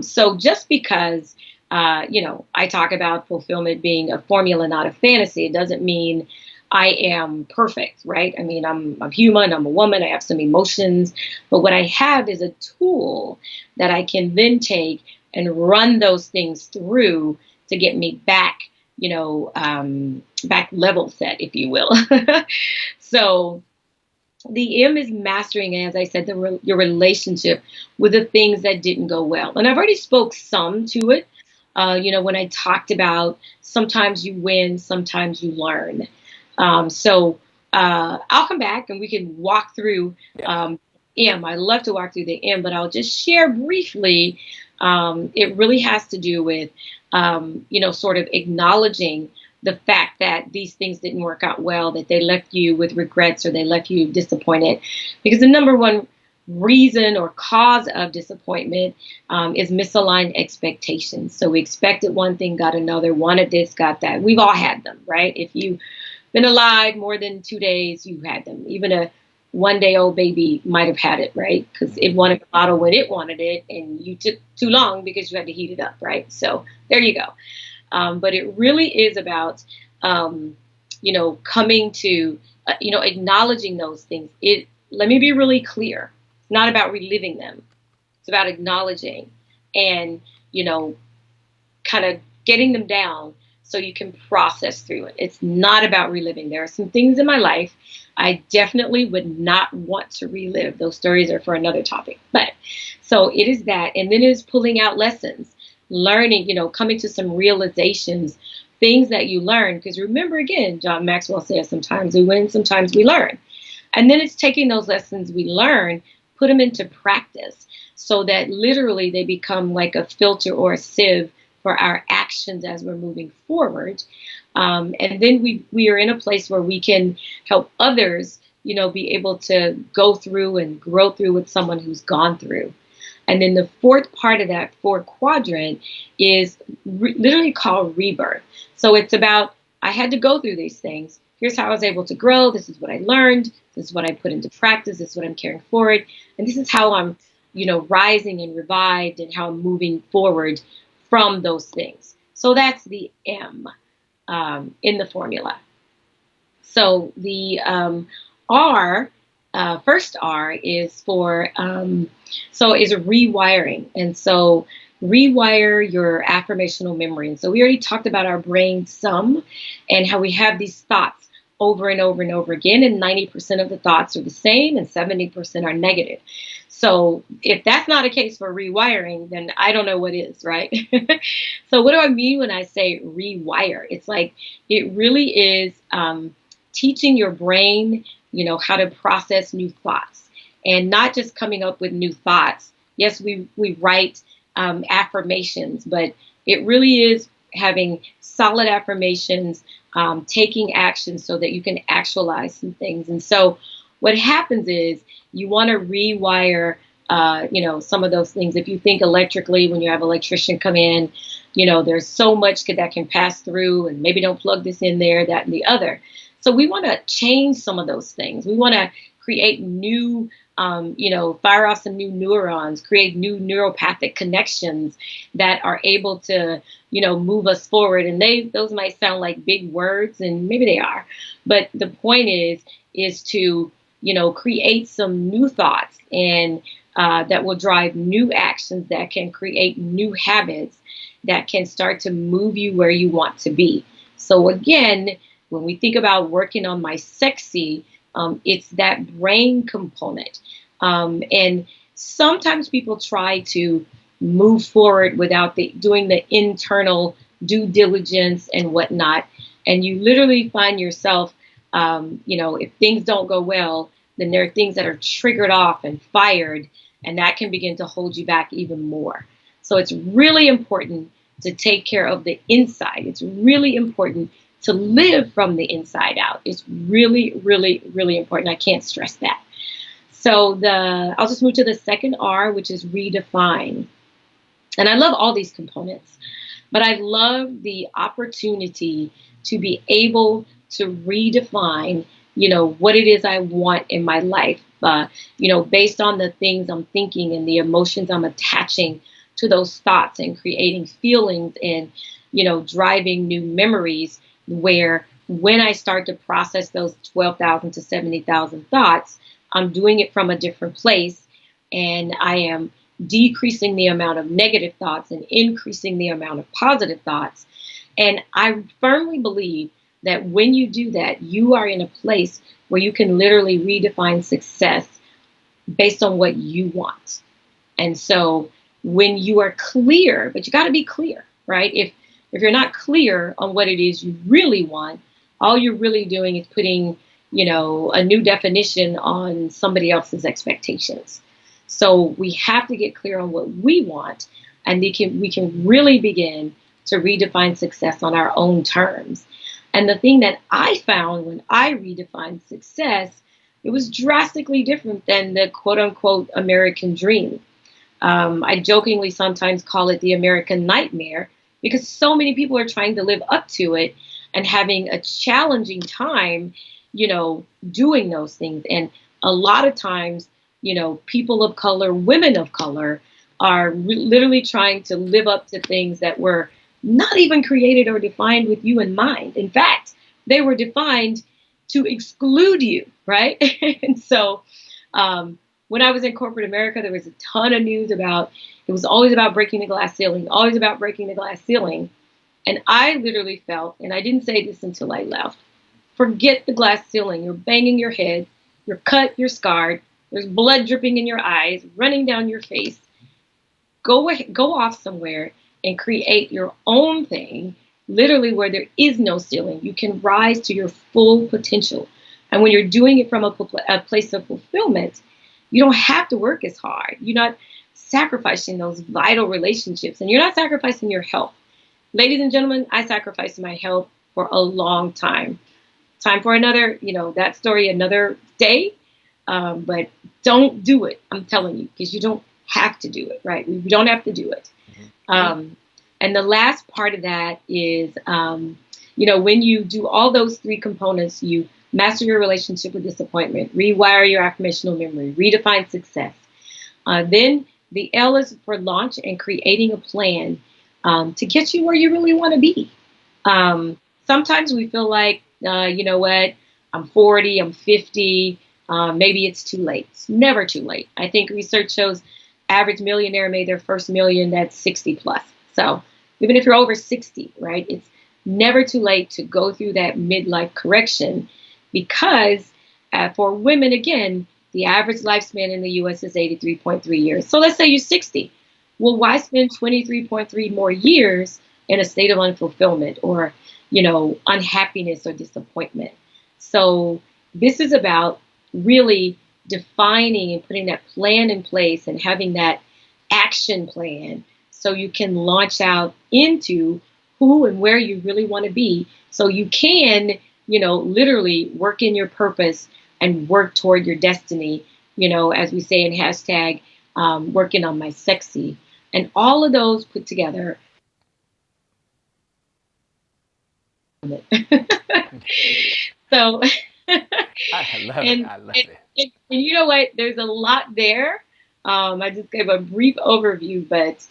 So just because, I talk about fulfillment being a formula, not a fantasy, it doesn't mean I am perfect, right? I mean, I'm human, I'm a woman, I have some emotions, but what I have is a tool that I can then take and run those things through to get me back, back level set, if you will. So the M is mastering, as I said, your relationship with the things that didn't go well. And I've already spoke some to it, when I talked about sometimes you win, sometimes you learn. So I'll come back and we can walk through M. I love to walk through the M, but I'll just share briefly. It really has to do with, sort of acknowledging the fact that these things didn't work out well, that they left you with regrets or they left you disappointed. Because the number one reason or cause of disappointment is misaligned expectations. So we expected one thing, got another, wanted this, got that. We've all had them, right? If you've been alive more than 2 days, you've had them. Even a 1-day-old baby might have had it, right? Because it wanted the bottle when it wanted it, and you took too long because you had to heat it up, right? So there you go. But it really is about, coming to, acknowledging those things. Let me be really clear. It's not about reliving them. It's about acknowledging and, kind of getting them down so you can process through it. It's not about reliving. There are some things in my life I definitely would not want to relive. Those stories are for another topic. But so it is that. And then it is pulling out lessons, learning, coming to some realizations, things that you learn. Because remember, again, John Maxwell says sometimes we win, sometimes we learn. And then it's taking those lessons we learn, put them into practice so that literally they become like a filter or a sieve for our actions as we're moving forward. And then we are in a place where we can help others, be able to go through and grow through with someone who's gone through. And then the fourth part of that fourth quadrant is literally called rebirth. So it's about, I had to go through these things. Here's how I was able to grow. This is what I learned. This is what I put into practice. This is what I'm carrying forward. And this is how I'm, rising and revived, and how I'm moving forward from those things. So that's the M in the formula. So the R, first R is for, is a rewiring. And so rewire your affirmational memory. And so we already talked about our brain some, and how we have these thoughts over and over and over again. And 90% of the thoughts are the same, and 70% are negative. So if that's not a case for rewiring, then I don't know what is, right? So what do I mean when I say rewire? It's like, it really is teaching your brain, how to process new thoughts, and not just coming up with new thoughts. Yes, we write affirmations, but it really is having solid affirmations, taking action so that you can actualize some things. And so what happens is, you want to rewire, some of those things. If you think electrically, when you have an electrician come in, there's so much that can pass through, and maybe don't plug this in there, that, and the other. So we want to change some of those things. We want to create new, fire off some new neurons, create new neuropathic connections that are able to, move us forward. And those might sound like big words, and maybe they are. But the point is to, create some new thoughts, and that will drive new actions, that can create new habits, that can start to move you where you want to be. So again, when we think about working on my sexy, it's that brain component. And sometimes people try to move forward without doing the internal due diligence and whatnot. And you literally find yourself, if things don't go well, then there are things that are triggered off and fired, and that can begin to hold you back even more. So it's really important to take care of the inside. It's really important to live from the inside out. It's really, really, really important. I can't stress that. So I'll just move to the second R, which is redefine. And I love all these components, but I love the opportunity to be able to redefine, what it is I want in my life, based on the things I'm thinking and the emotions I'm attaching to those thoughts, and creating feelings, and, driving new memories, where when I start to process those 12,000 to 70,000 thoughts, I'm doing it from a different place, and I am decreasing the amount of negative thoughts and increasing the amount of positive thoughts. And I firmly believe that when you do that, you are in a place where you can literally redefine success based on what you want. And so when you are clear, but you got to be clear, right? If you're not clear on what it is you really want, all you're really doing is putting, a new definition on somebody else's expectations. So we have to get clear on what we want, and we can really begin to redefine success on our own terms. And the thing that I found when I redefined success, it was drastically different than the quote unquote American dream. I jokingly sometimes call it the American nightmare, because so many people are trying to live up to it and having a challenging time, doing those things. And a lot of times, people of color, women of color, are literally trying to live up to things that were not even created or defined with you in mind. In fact, they were defined to exclude you, right? And so when I was in corporate America, there was a ton of news about, it was always about breaking the glass ceiling, always about breaking the glass ceiling. And I literally felt, and I didn't say this until I left, forget the glass ceiling. You're banging your head, you're cut, you're scarred, there's blood dripping in your eyes, running down your face. Go off somewhere and create your own thing, literally where there is no ceiling. You can rise to your full potential. And when you're doing it from a place of fulfillment, you don't have to work as hard. You're not sacrificing those vital relationships, and you're not sacrificing your health. Ladies and gentlemen, I sacrificed my health for a long time. Time for another, that story another day. But don't do it. I'm telling you, because you don't have to do it, right? We don't have to do it. Mhm. And the last part of that is, when you do all those three components, you master your relationship with disappointment, rewire your affirmational memory, redefine success. Then the L is for launch and creating a plan to get you where you really want to be. Sometimes we feel like, you know what, I'm 40, I'm 50, maybe it's too late. It's never too late. I think research shows average millionaire made their first million that's 60 plus. So even if you're over 60, right, it's never too late to go through that midlife correction because for women, again, the average lifespan in the US is 83.3 years. So let's say you're 60. Well, why spend 23.3 more years in a state of unfulfillment or, unhappiness or disappointment? So this is about really defining and putting that plan in place and having that action plan so you can launch out into who and where you really want to be so you can, literally work in your purpose and work toward your destiny, as we say in hashtag, working on my sexy. And all of those put together. So, I love it. and, I love and, it. and you know what? There's a lot there. I just gave a brief overview, but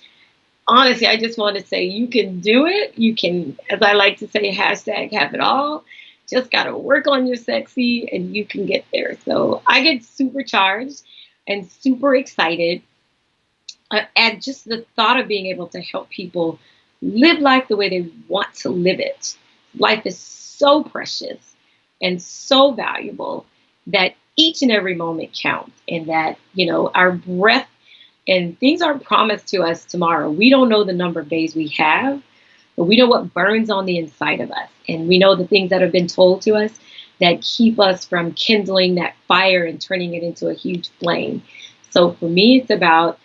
honestly, I just want to say you can do it. You can, as I like to say, hashtag have it all. Just got to work on your sexy and you can get there. So I get supercharged and super excited at just the thought of being able to help people live life the way they want to live it. Life is so precious and so valuable that each and every moment counts and that, our breath and things aren't promised to us tomorrow. We don't know the number of days we have, but we know what burns on the inside of us. And we know the things that have been told to us that keep us from kindling that fire and turning it into a huge flame. So for me, it's about,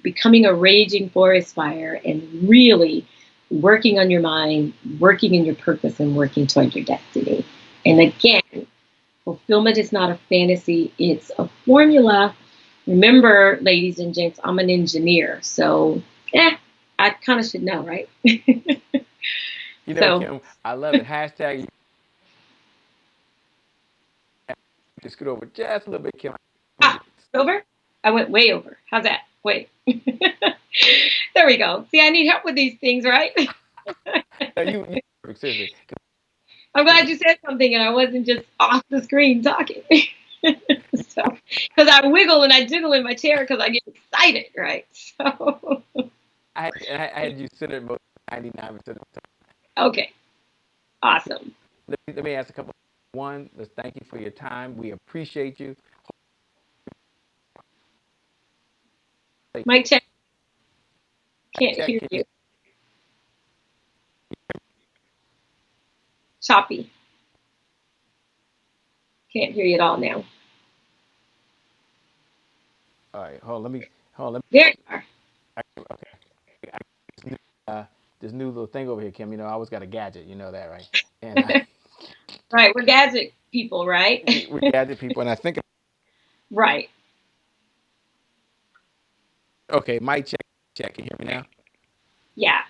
becoming a raging forest fire and really working on your mind, working in your purpose, and working toward your destiny. And again, fulfillment is not a fantasy, it's a formula. Remember, ladies and gents, I'm an engineer, so I kind of should know, right? So, Kim, I love it. Hashtag just scoot over just a little bit, Kim. over? I went way over. How's that? Wait. There we go. See, I need help with these things, right? No, you seriously. I'm glad you said something and I wasn't just off the screen talking. So, because I wiggle and I jiggle in my chair because I get excited, right? So, I had you centered most 99% of the okay, awesome. time. Let me ask a couple. One, let's thank you for your time. We appreciate you. Mic check. Can't Check. hear you. Choppy. Can't hear you at all now. All right, hold. Let me. There you are. Okay. I, uh, this new little thing over here, Kim. I always got a gadget. You know that, right? And Right, we're gadget people, right? we gadget people, and I think. Right. Okay, mic check. Check. Can you hear me now? Yeah,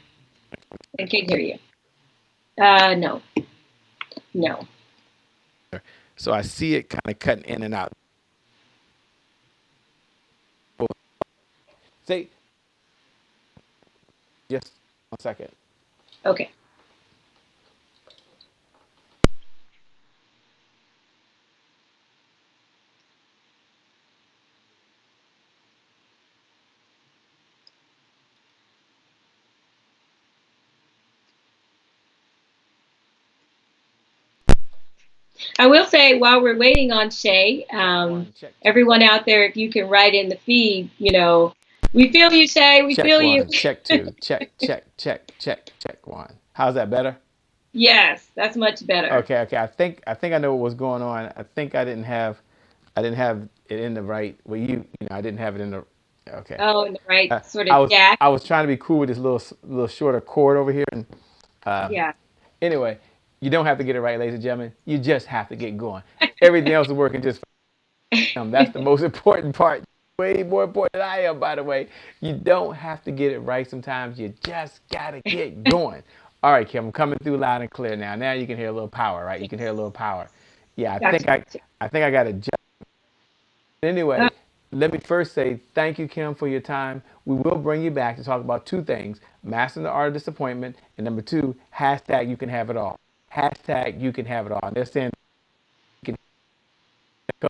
I can't hear you. No, no. So I see it kind of cutting in and out. Say just 1 second. Okay. I will say while we're waiting on Shay, Check one. Check two. everyone out there, if you can write in the feed, we feel you, Shay. We Check feel you. one. Check two. Check one. How's that better? Yes, that's much better. Okay. I think I know what was going on. I think I didn't have it in the right. Well, I didn't have it in the. Okay. Oh, and the right Uh, sort I of was jack. I was trying to be cool with this little shorter cord over here. And Yeah. anyway, you don't have to get it right, ladies and gentlemen. You just have to get going. Everything else is working just fine. That's the most important part. way more important than I am, by the way. You don't have to get it right sometimes. You just got to get going. All right, Kim, I'm coming through loud and clear now. Now you can hear a little power, right? You can hear a little power. Yeah, Gotcha. I think I got a. Uh, Anyway, let me first say thank you, Kim, for your time. We will bring you back to talk about two things: mastering the art of disappointment, and number two, hashtag you can have it all. Hashtag you can have it all. And they're saying you can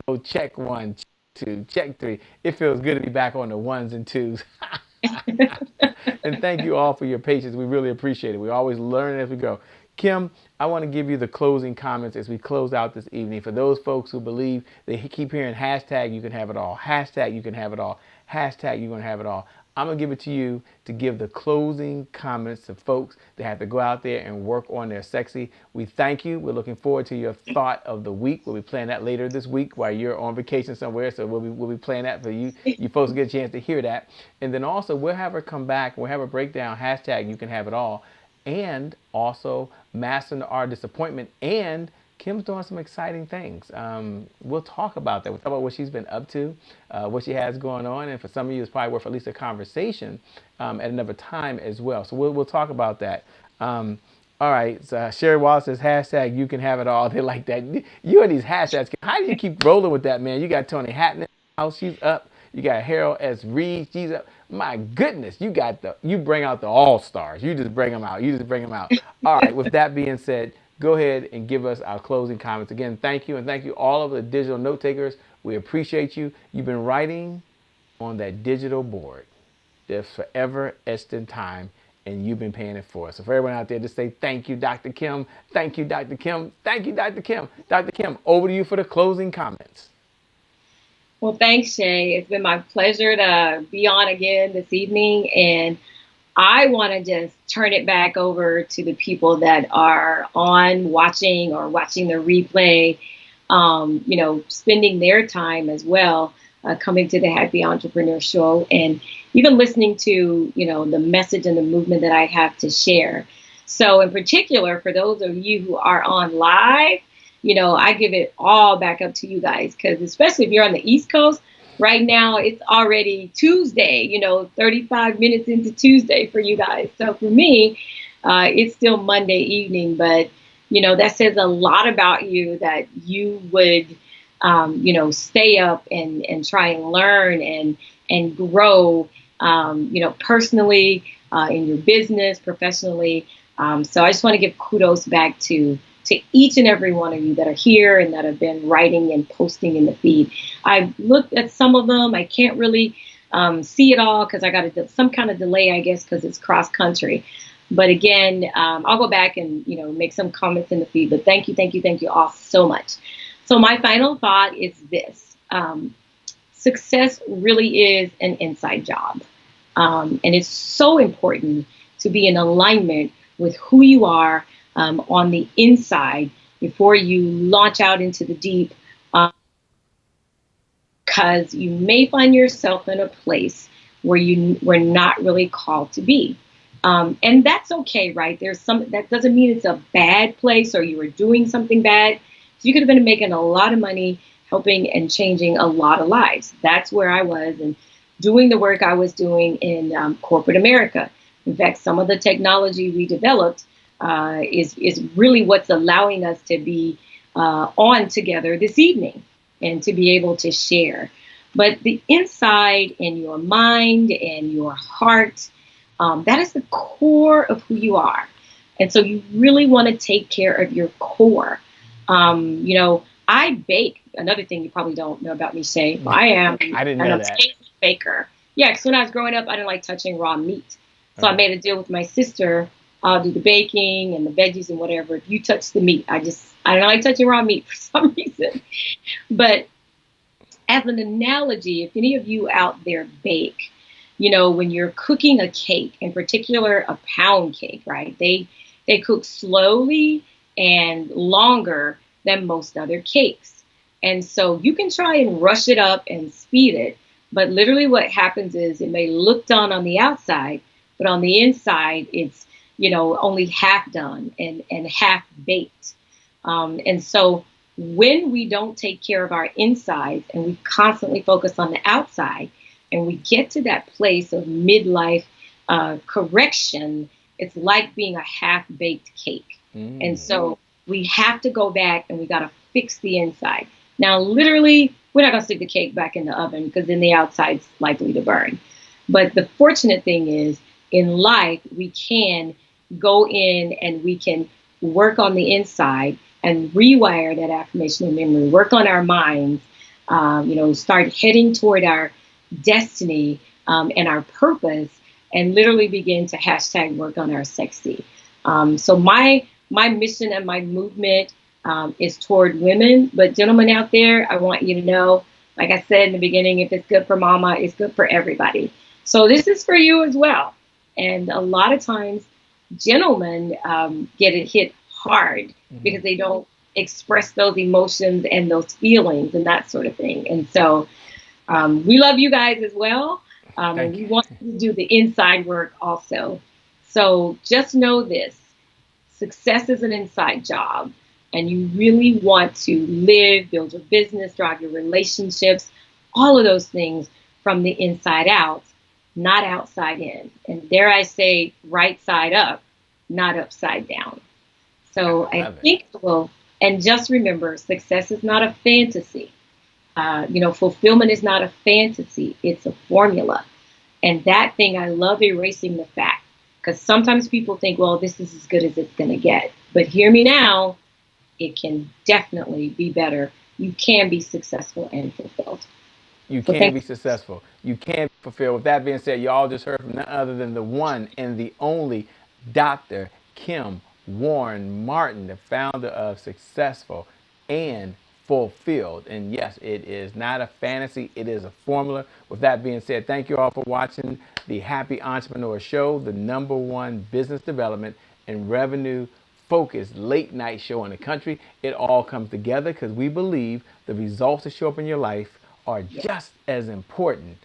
go check one, check two, check three. It feels good to be back on the ones and twos. And thank you all for your patience. We really appreciate it. We always learn as we go. Kim, I want to give you the closing comments as we close out this evening. For those folks who believe they keep hearing hashtag you can have it all, hashtag you can have it all, hashtag you can have it all, I'm going to give it to you to give the closing comments to folks that have to go out there and work on their sexy. We thank you. We're looking forward to your thought of the week. We'll be playing that later this week while you're on vacation somewhere. So we'll be playing that for you. You folks get a chance to hear that. And then also we'll have her come back. We'll have a breakdown, hashtag you can have it all. And also mastering the art of disappointment. And Kim's doing some exciting things. We'll talk about that. We'll talk about what she's been up to, what she has going on, and for some of you, it's probably worth at least a conversation at another time as well. So we'll talk about that. All right. So Sherry Wallace says hashtag you can have it all. They like that. You and these hashtags. How do you keep rolling with that, man? You got Tony Hatton in the house. She's up. You got Harold S. Reed. She's up. My goodness, you bring out the all stars. You just bring them out. You just bring them out. All right. With that being said, go ahead and give us our closing comments. Again, thank you, and thank you all of the digital note takers. We appreciate you. You've been writing on that digital board. They're forever etched in time, and you've been paying it for us. So for everyone out there, just say thank you, Dr. Kim. Thank you, Dr. Kim. Thank you, Dr. Kim. Dr. Kim, over to you for the closing comments. Well, thanks, Shay. It's been my pleasure to be on again this evening. And I want to just turn it back over to the people that are on watching or watching the replay, spending their time as well, coming to the Happy Entrepreneur Show and even listening to, the message and the movement that I have to share. So in particular, for those of you who are on live, I give it all back up to you guys, because especially if you're on the East Coast, right now it's already Tuesday, 35 minutes into Tuesday for you guys. So for me, it's still Monday evening, but, that says a lot about you that you would, stay up and try and learn and grow, personally, in your business, professionally. So I just want to give kudos back to each and every one of you that are here and that have been writing and posting in the feed. I've looked at some of them. I can't really see it all because I got some kind of delay, I guess, because it's cross country. But again, I'll go back and, make some comments in the feed. But thank you all so much. So my final thought is this. Success really is an inside job. And it's so important to be in alignment with who you are on the inside before you launch out into the deep, because you may find yourself in a place where you were not really called to be. And that's okay, right? That doesn't mean it's a bad place or you were doing something bad. So you could have been making a lot of money, helping and changing a lot of lives. That's where I was, and doing the work I was doing in corporate America. In fact, some of the technology we developed is really what's allowing us to be on together this evening and to be able to share. But the inside in your mind and your heart, that is the core of who you are. And so you really want to take care of your core. I bake. Another thing you probably don't know about me, Shay, I am I didn't know an that. amazing baker. Yeah, because when I was growing up, I didn't like touching raw meat. So I made a deal with my sister. I'll do the baking and the veggies and whatever. If you touch the meat, I don't like touching raw meat for some reason. But as an analogy, if any of you out there bake, when you're cooking a cake, in particular a pound cake, right? They cook slowly and longer than most other cakes. And so you can try and rush it up and speed it. But literally what happens is it may look done on the outside, but on the inside, it's, only half done and half baked. And so when we don't take care of our insides and we constantly focus on the outside, and we get to that place of midlife correction, it's like being a half-baked cake. And so we have to go back and we got to fix the inside. Now, literally, we're not going to stick the cake back in the oven because then the outside's likely to burn. But the fortunate thing is, in life, we can go in and we can work on the inside and rewire that affirmation and memory, work on our minds, start heading toward our destiny and our purpose, and literally begin to hashtag work on our sexy. So my mission and my movement is toward women. But gentlemen out there, I want you to know, like I said in the beginning, if it's good for mama, it's good for everybody. So this is for you as well. And a lot of times, gentlemen get it hit hard because they don't express those emotions and those feelings and that sort of thing. And so we love you guys as well. And we want to do the inside work also. So just know this. Success is an inside job, and you really want to live, build your business, drive your relationships, all of those things from the inside out, not outside in. And dare I say, right side up, not upside down. So I think, and just remember, success is not a fantasy. Fulfillment is not a fantasy. It's a formula. And that thing, I love erasing the fact. Because sometimes people think, well, this is as good as it's going to get. But hear me now, it can definitely be better. You can be successful and fulfilled. You can be successful. You can be fulfilled. With that being said, you all just heard from none other than the one and the only Dr. Kim Warren Martin, the founder of Successful and Fulfilled. And yes, it is not a fantasy. It is a formula. With that being said, thank you all for watching the Happy Entrepreneur Show, the #1 business development and revenue focused late night show in the country. It all comes together because we believe the results that show up in your life are just as important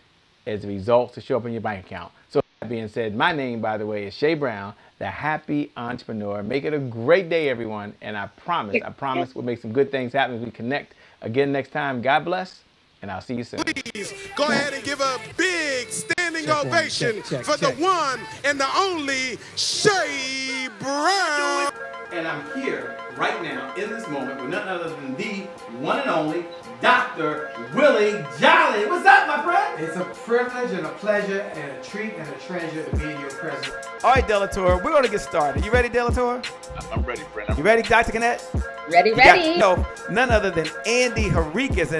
as the results that show up in your bank account. So with that being said, my name, by the way, is Shay Brown, the Happy Entrepreneur. Make it a great day, everyone. And I promise we'll make some good things happen as we connect again next time. God bless, and I'll see you soon. Please go ahead and give a big standing ovation for the one and the only Shay Brown. And I'm here right now in this moment with none other than the one and only Dr. Willie Jolly. What's up, my friend? It's a privilege and a pleasure and a treat and a treasure to be in your presence. All right, Delator, we're going to get started. You ready, Delator? I'm ready, friend. You ready, Dr. Cannett? Ready. None other than Andy Henriquez.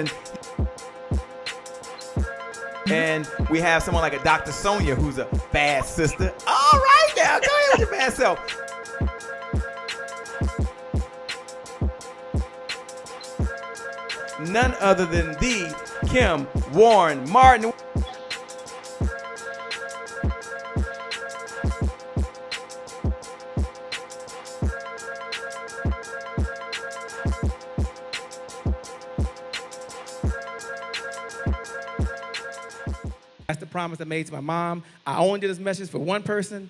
And we have someone like a Dr. Sonia, who's a bad sister. All right, now, go ahead with your bad self. None other than the Kim Warren Martin. That's the promise I made to my mom. I only did this message for one person,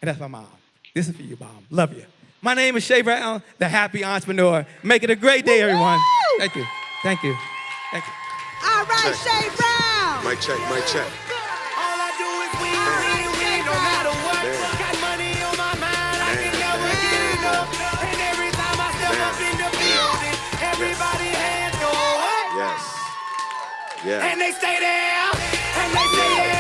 and that's my mom. This is for you, Mom. Love you. My name is Shay Brown, the Happy Entrepreneur. Make it a great day, everyone. Thank you. Thank you. Thank you. All right, Shay Brown. Mic check, mic check. All I do is win, no matter what. Got money on my mind, I can never get enough. And every time I step up in the building, everybody hands go up. Yes. Yeah. And they stay there, and they stay there.